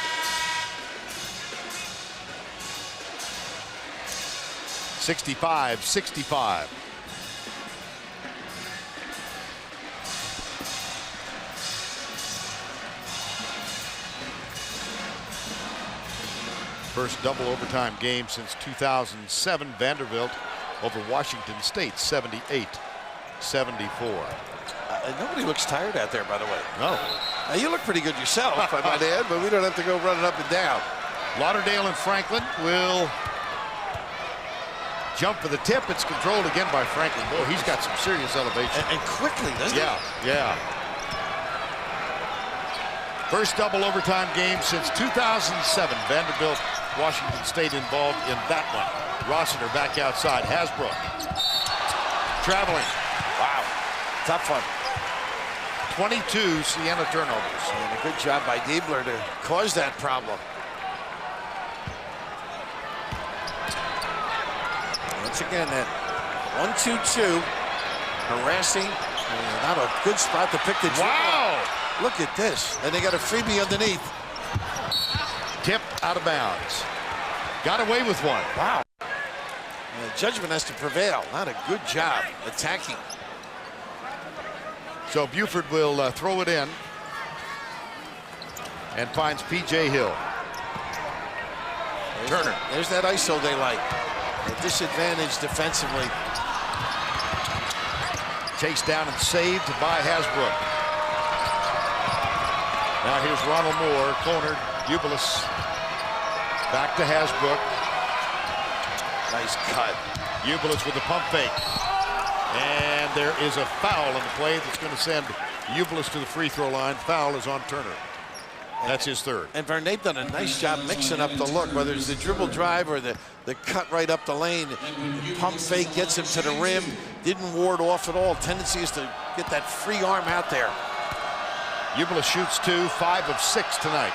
65-65. First double overtime game since 2007. Vanderbilt over Washington State, 78-74. Nobody looks tired out there, by the way. No. You look pretty good yourself, I might add, but we don't have to go running up and down. Lauderdale and Franklin will jump for the tip. It's controlled again by Franklin. Boy, he's got some serious elevation. And quickly, doesn't he? Yeah. First double overtime game since 2007. Vanderbilt, Washington State involved in that one. Rossiter back outside. Hasbrook traveling. Wow, tough one. 22 Siena turnovers. And a good job by Diebler to cause that problem. Once again, that 1-2-2, harassing, not a good spot to pick the dribble. Wow! Look at this. And they got a freebie underneath. Tipped out of bounds. Got away with one. Wow. And judgment has to prevail. Not a good job attacking. So Buford will throw it in and finds P.J. Hill. Turner. There's that ISO they like. A disadvantage defensively. Chased down and saved by Hasbrook. Now here's Ronald Moore, cornered. Ubilis back to Hasbrook. Nice cut. Ubilis with the pump fake. And there is a foul in the play that's going to send Ubilis to the free throw line. Foul is on Turner. That's his third. And Vernet done a nice job mixing up the look, whether it's the dribble drive or the cut right up the lane. Pump fake gets him to the rim. Didn't ward off at all. Tendency is to get that free arm out there. Ubilis shoots 2, 5 of 6 tonight.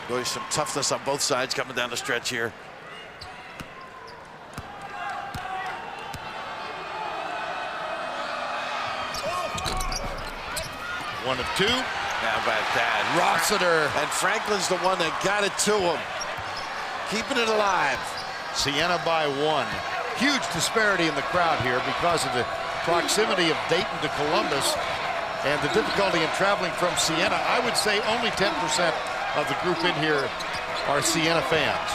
Boy, some toughness on both sides coming down the stretch here. 1 of 2. How about that? Rossiter. And Franklin's the one that got it to him. Keeping it alive. Siena by 1. Huge disparity in the crowd here because of the proximity of Dayton to Columbus and the difficulty in traveling from Siena. I would say only 10% of the group in here are Siena fans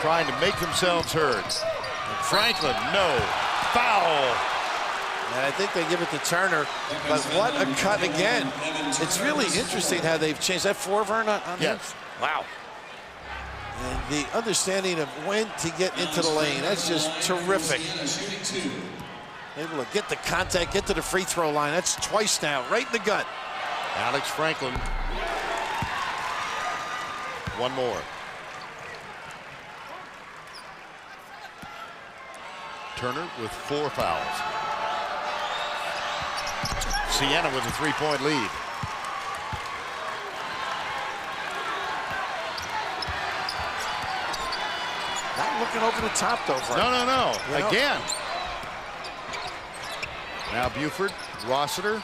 trying to make themselves heard. Franklin, no. Foul. And I think they give it to Turner, but what a cut again. It's really interesting how they've changed. That 4, Vern, on yes. him? Wow. And the understanding of when to get into the lane, that's just terrific. Able to get the contact, get to the free throw line. That's twice now, right in the gut. Alex Franklin. One more. Turner with 4 fouls. Siena with a 3-point lead. Not looking over the top, though, Frank. No. You know? Again. Now Buford, Rossiter.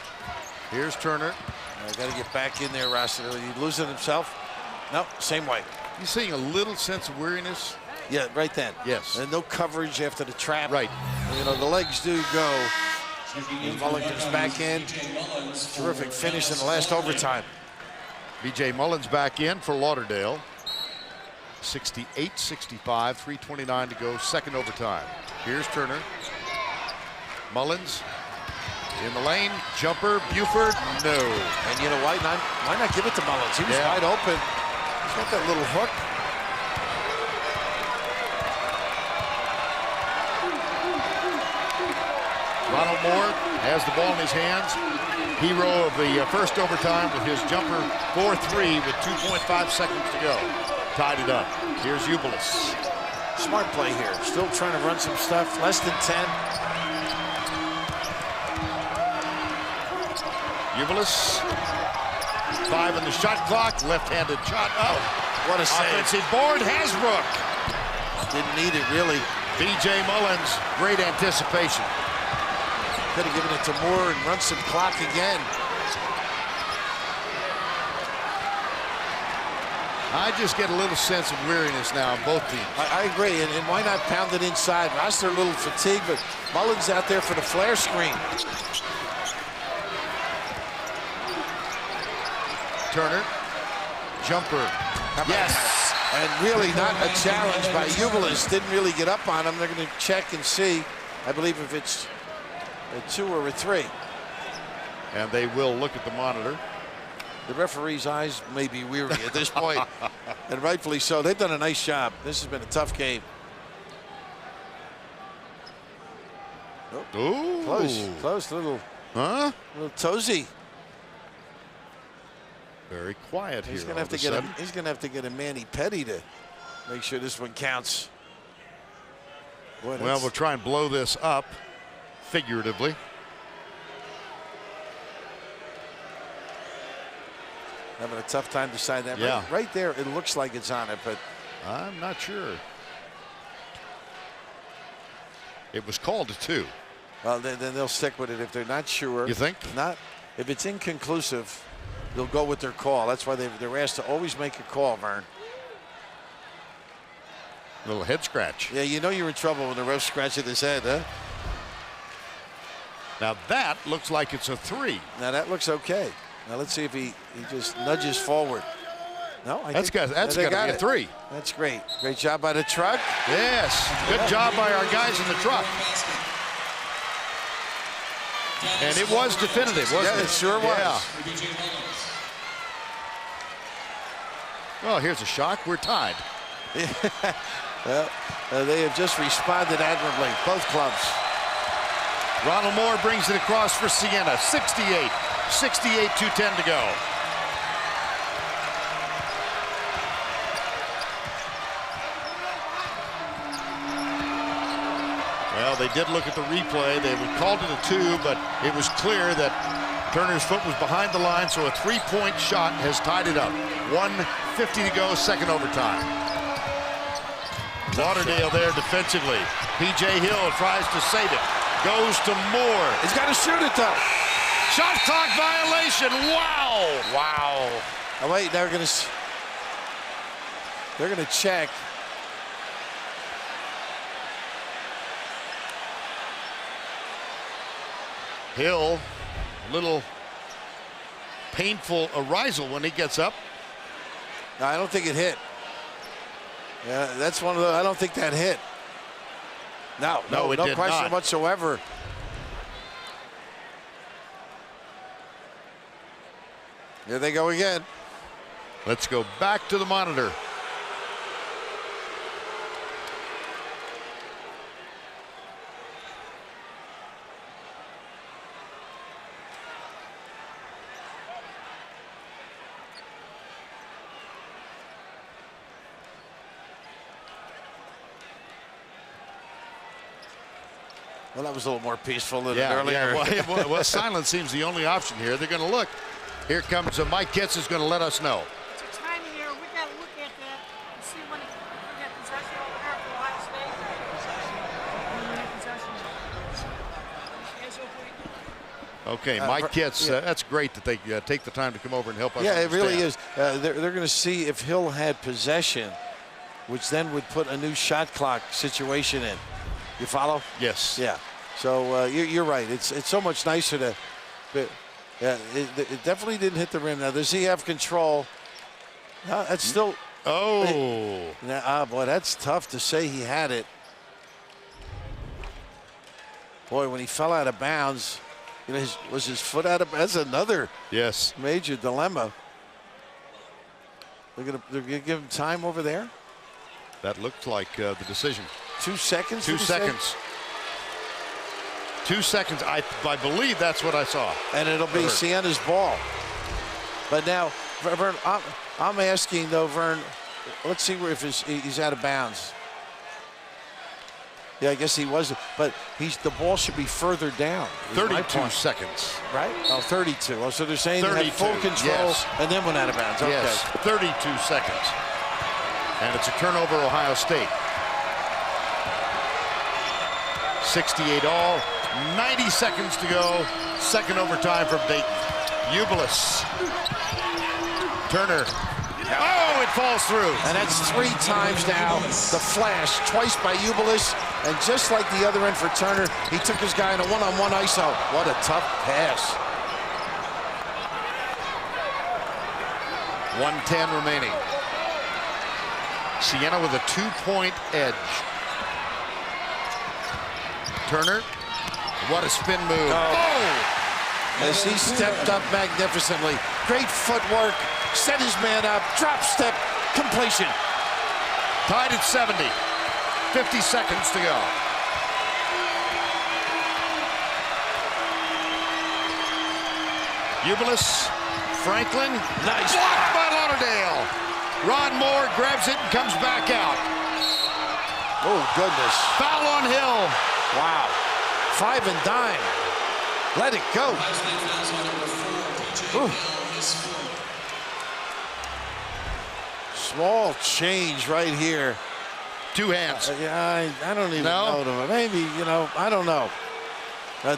Here's Turner. Got to get back in there, Rossiter. He losing himself? No, same way. You seeing a little sense of weariness? Yeah, right then. Yes. And no coverage after the trap. Right. You know, the legs do go. Mullins back in. Terrific finish in the last overtime. B.J. Mullins back in for Lauderdale. 68-65, 3:29 to go, second overtime. Here's Turner. Mullins in the lane, jumper, Buford, no. And you know why not give it to Mullins? He was wide open. He's got that little hook. Ronald Moore has the ball in his hands. Hero of the first overtime with his jumper, 4-3 with 2.5 seconds to go. Tied it up. Here's Ubilis. Smart play here. Still trying to run some stuff. Less than 10. Ubilis. 5 on the shot clock. Left-handed shot. Oh, what a save. Offensive board. Hasbrook. Didn't need it, really. B.J. Mullins. Great anticipation. Could have given it to Moore and run some clock again. I just get a little sense of weariness now on both teams. I agree, and why not pound it inside? Roster a little fatigued, but Mullins out there for the flare screen. Turner, jumper, yes. And really not a challenge by Mullins. Didn't really get up on him. They're going to check and see, I believe, if it's a 2 or a 3. And they will look at the monitor. The referee's eyes may be weary at this point, and rightfully so. They've done a nice job. This has been a tough game. Oh, ooh. Close, little toesy. Very quiet here. He's gonna have to get a mani petty to make sure this one counts. Boy, well, we'll try and blow this up figuratively. Having a tough time deciding that. Yeah. Right there, it looks like it's on it, but I'm not sure. It was called a 2. Well, then they'll stick with it if they're not sure. You think? Not if it's inconclusive, they'll go with their call. That's why they're asked to always make a call, Vern. Little head scratch. Yeah, you know you're in trouble when the ref scratches his head, huh? Now that looks like it's a 3. Now that looks okay. Now let's see if he just nudges forward. No, that's got to be a 3. That's great. Great job by the truck. Yes, good job by our guys in the truck. And it was definitive, wasn't it? Yeah, it sure was. Yeah. Well, here's a shock. We're tied. Well, they have just responded admirably, both clubs. Ronald Moore brings it across for Siena. 68, 2:10 to go. Well, they did look at the replay. They called it a 2, but it was clear that Turner's foot was behind the line, so a 3-point shot has tied it up. 1:50 to go, second overtime. Lauderdale there defensively. P.J. Hill tries to save it. Goes to Moore. He's got to shoot it, though. Shot clock violation. Wow. Wow. Oh, wait, they're going to check. Hill, a little painful arousal when he gets up. No, I don't think it hit. Yeah, that's one of the. I don't think that hit. No question whatsoever. Here they go again. Let's go back to the monitor. Well, that was a little more peaceful than earlier. Yeah. Well, silence seems the only option here. They're going to look. Here comes Mike Kitts is going to let us know. It's a timing error. We got to look at that and see when we got possession over there for Ohio State. Okay, Mike Kitts. That's great that they take the time to come over and help us. Yeah, understand. it really is. They're going to see if Hill had possession, which then would put a new shot clock situation in. You follow? Yes. Yeah. So you're right. It's so much nicer to. Yeah, it definitely didn't hit the rim. Now, does he have control? No, that's still. Oh. Boy, that's tough to say he had it. Boy, when he fell out of bounds, was his foot out of bounds? That's another major dilemma. They're gonna give him time over there. That looked like the decision. 2 seconds. 2 seconds. 2 seconds. I believe that's what I saw. And it'll be Sienna's ball. But now, Vern, I'm asking though, Vern. Let's see if he's out of bounds. Yeah, I guess he was, but the ball should be further down. 32 seconds. Right? Oh, 32. Oh, so they're saying they had full control and then went out of bounds. Okay. Yes, 32 seconds. And it's a turnover, Ohio State. 68 all, 90 seconds to go. Second overtime from Dayton. Ubilis. Turner. Oh, it falls through. And that's 3 times now. The flash, twice by Ubilis. And just like the other end for Turner, he took his guy in a one-on-one ISO. What a tough pass. 1:10 remaining. Siena with a 2-point edge. Turner, what a spin move. As he stepped up magnificently. Great footwork, set his man up, drop step, completion. Tied at 70. 50 seconds to go. Ubilis, Franklin. Nice. Blocked by Lauderdale. Ron Moore grabs it and comes back out. Oh, goodness. Foul on Hill. Wow. 5 and dime. Let it go. Ooh. Small change right here. 2 hands. Yeah, I don't even know. Maybe, you know, I don't know.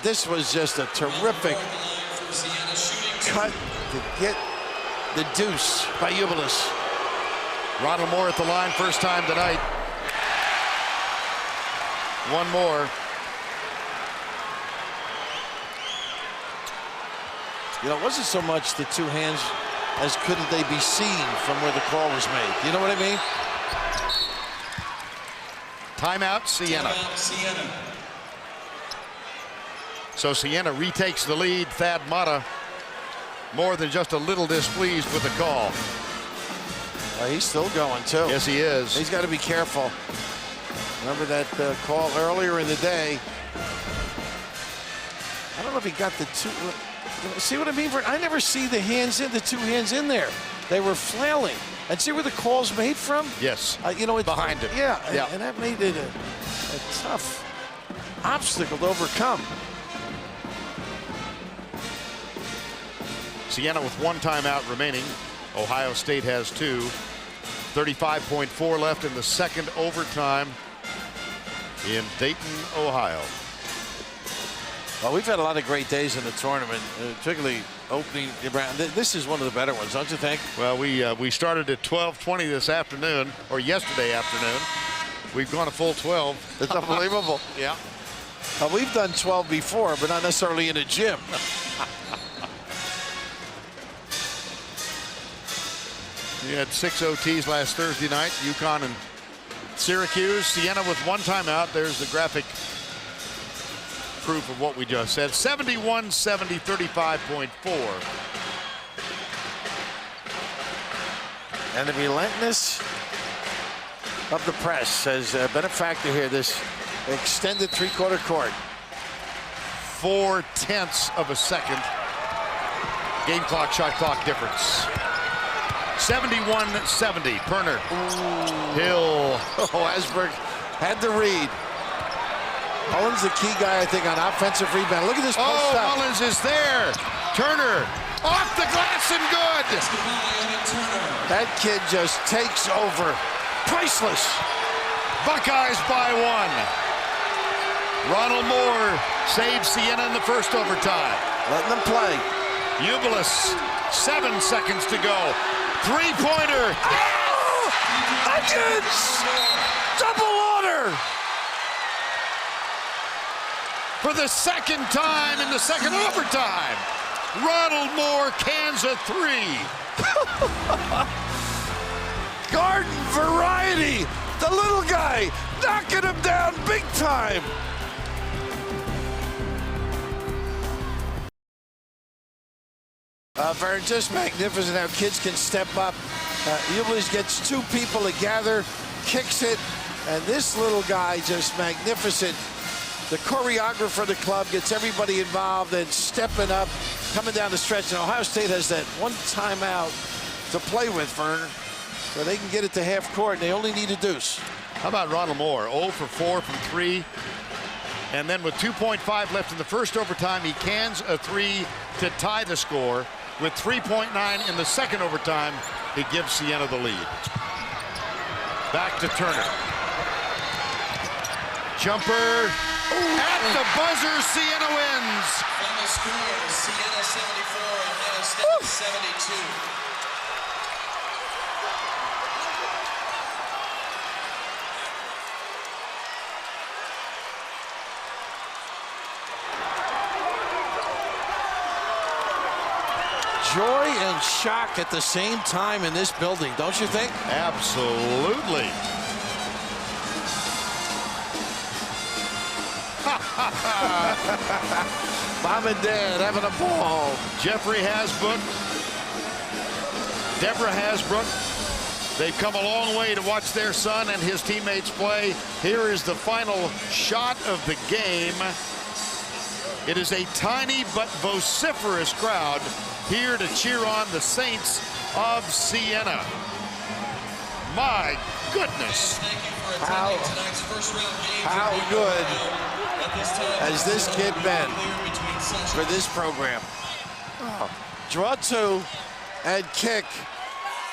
This was just a terrific cut to get the deuce by Ubilis. Ronald Moore at the line, first time tonight. One more. You know, it wasn't so much the 2 hands as couldn't they be seen from where the call was made. You know what I mean? Timeout, Siena. So Siena retakes the lead. Thad Matta more than just a little displeased with the call. He's still going, too. Yes, he is. He's got to be careful. Remember that call earlier in the day. I don't know if he got the 2. See what I mean? I never see the hands in, the 2 hands in there. They were flailing. And see where the call's made from? Yes. You know, it's behind him. Yeah, and that made it a tough obstacle to overcome. Siena with 1 timeout remaining. Ohio State has 2. 35.4 left in the second overtime in Dayton, Ohio. Well, we've had a lot of great days in the tournament, particularly opening round. This is one of the better ones, don't you think? Well, we started at 12:20 this afternoon, or yesterday afternoon. We've gone a full 12. It's unbelievable. Yeah. We've done 12 before, but not necessarily in a gym. We had 6 OTs last Thursday night, UConn and Syracuse. Siena with 1 timeout. There's the graphic proof of what we just said. 71-70, 35.4. And the relentlessness of the press has been a factor here. This extended 3/4 court. 4/10 of a second. Game clock, shot clock difference. 71-70. Perner. Hill. Oh, Asberg had the read. Mullins the key guy, I think, on offensive rebound. Look at this post up. Mullins is there. Turner off the glass and good. That kid just takes over. Priceless. Buckeyes by 1. Ronald Moore saves Siena in the first overtime. Letting them play. Ubilis, 7 seconds to go. 3-pointer. Oh! Against double order. For the second time in the second overtime, Ronald Moore cans a 3. Garden variety. The little guy knocking him down big time. Vern, just magnificent how kids can step up. Ubilis gets 2 people together, kicks it, and this little guy just magnificent. The choreographer of the club gets everybody involved and stepping up, coming down the stretch. And Ohio State has that 1 timeout to play with, Vern, so they can get it to half court, and they only need a deuce. How about Ronald Moore? 0 for 4 from 3. And then with 2.5 left in the first overtime, he cans a 3 to tie the score. With 3.9 in the second overtime, he gives Siena the lead. Back to Turner. Jumper. At the buzzer, Siena wins. Final score, Siena 74, Ohio State 72. joy and shock at the same time in this building, don't you think? Absolutely. Mom and Dad having a ball. Jeffrey Hasbrook, Deborah Hasbrook, they've come a long way to watch their son and his teammates play. Here is the final shot of the game. It is a tiny but vociferous crowd here to cheer on the Saints of Siena. My goodness. How good has this kid been for this program? Oh. Draw two and kick.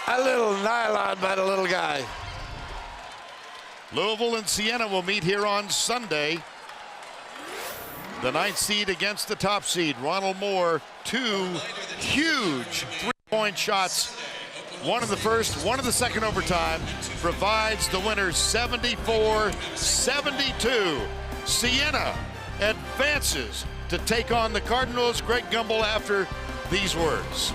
A little nylon by the little guy. Louisville and Siena will meet here on Sunday. The 9th seed against the top seed. Ronald Moore, 2 huge three-point shots. One in the first, one in the second overtime. Provides the winner 74-72. Siena advances to take on the Cardinals. Greg Gumbel after these words.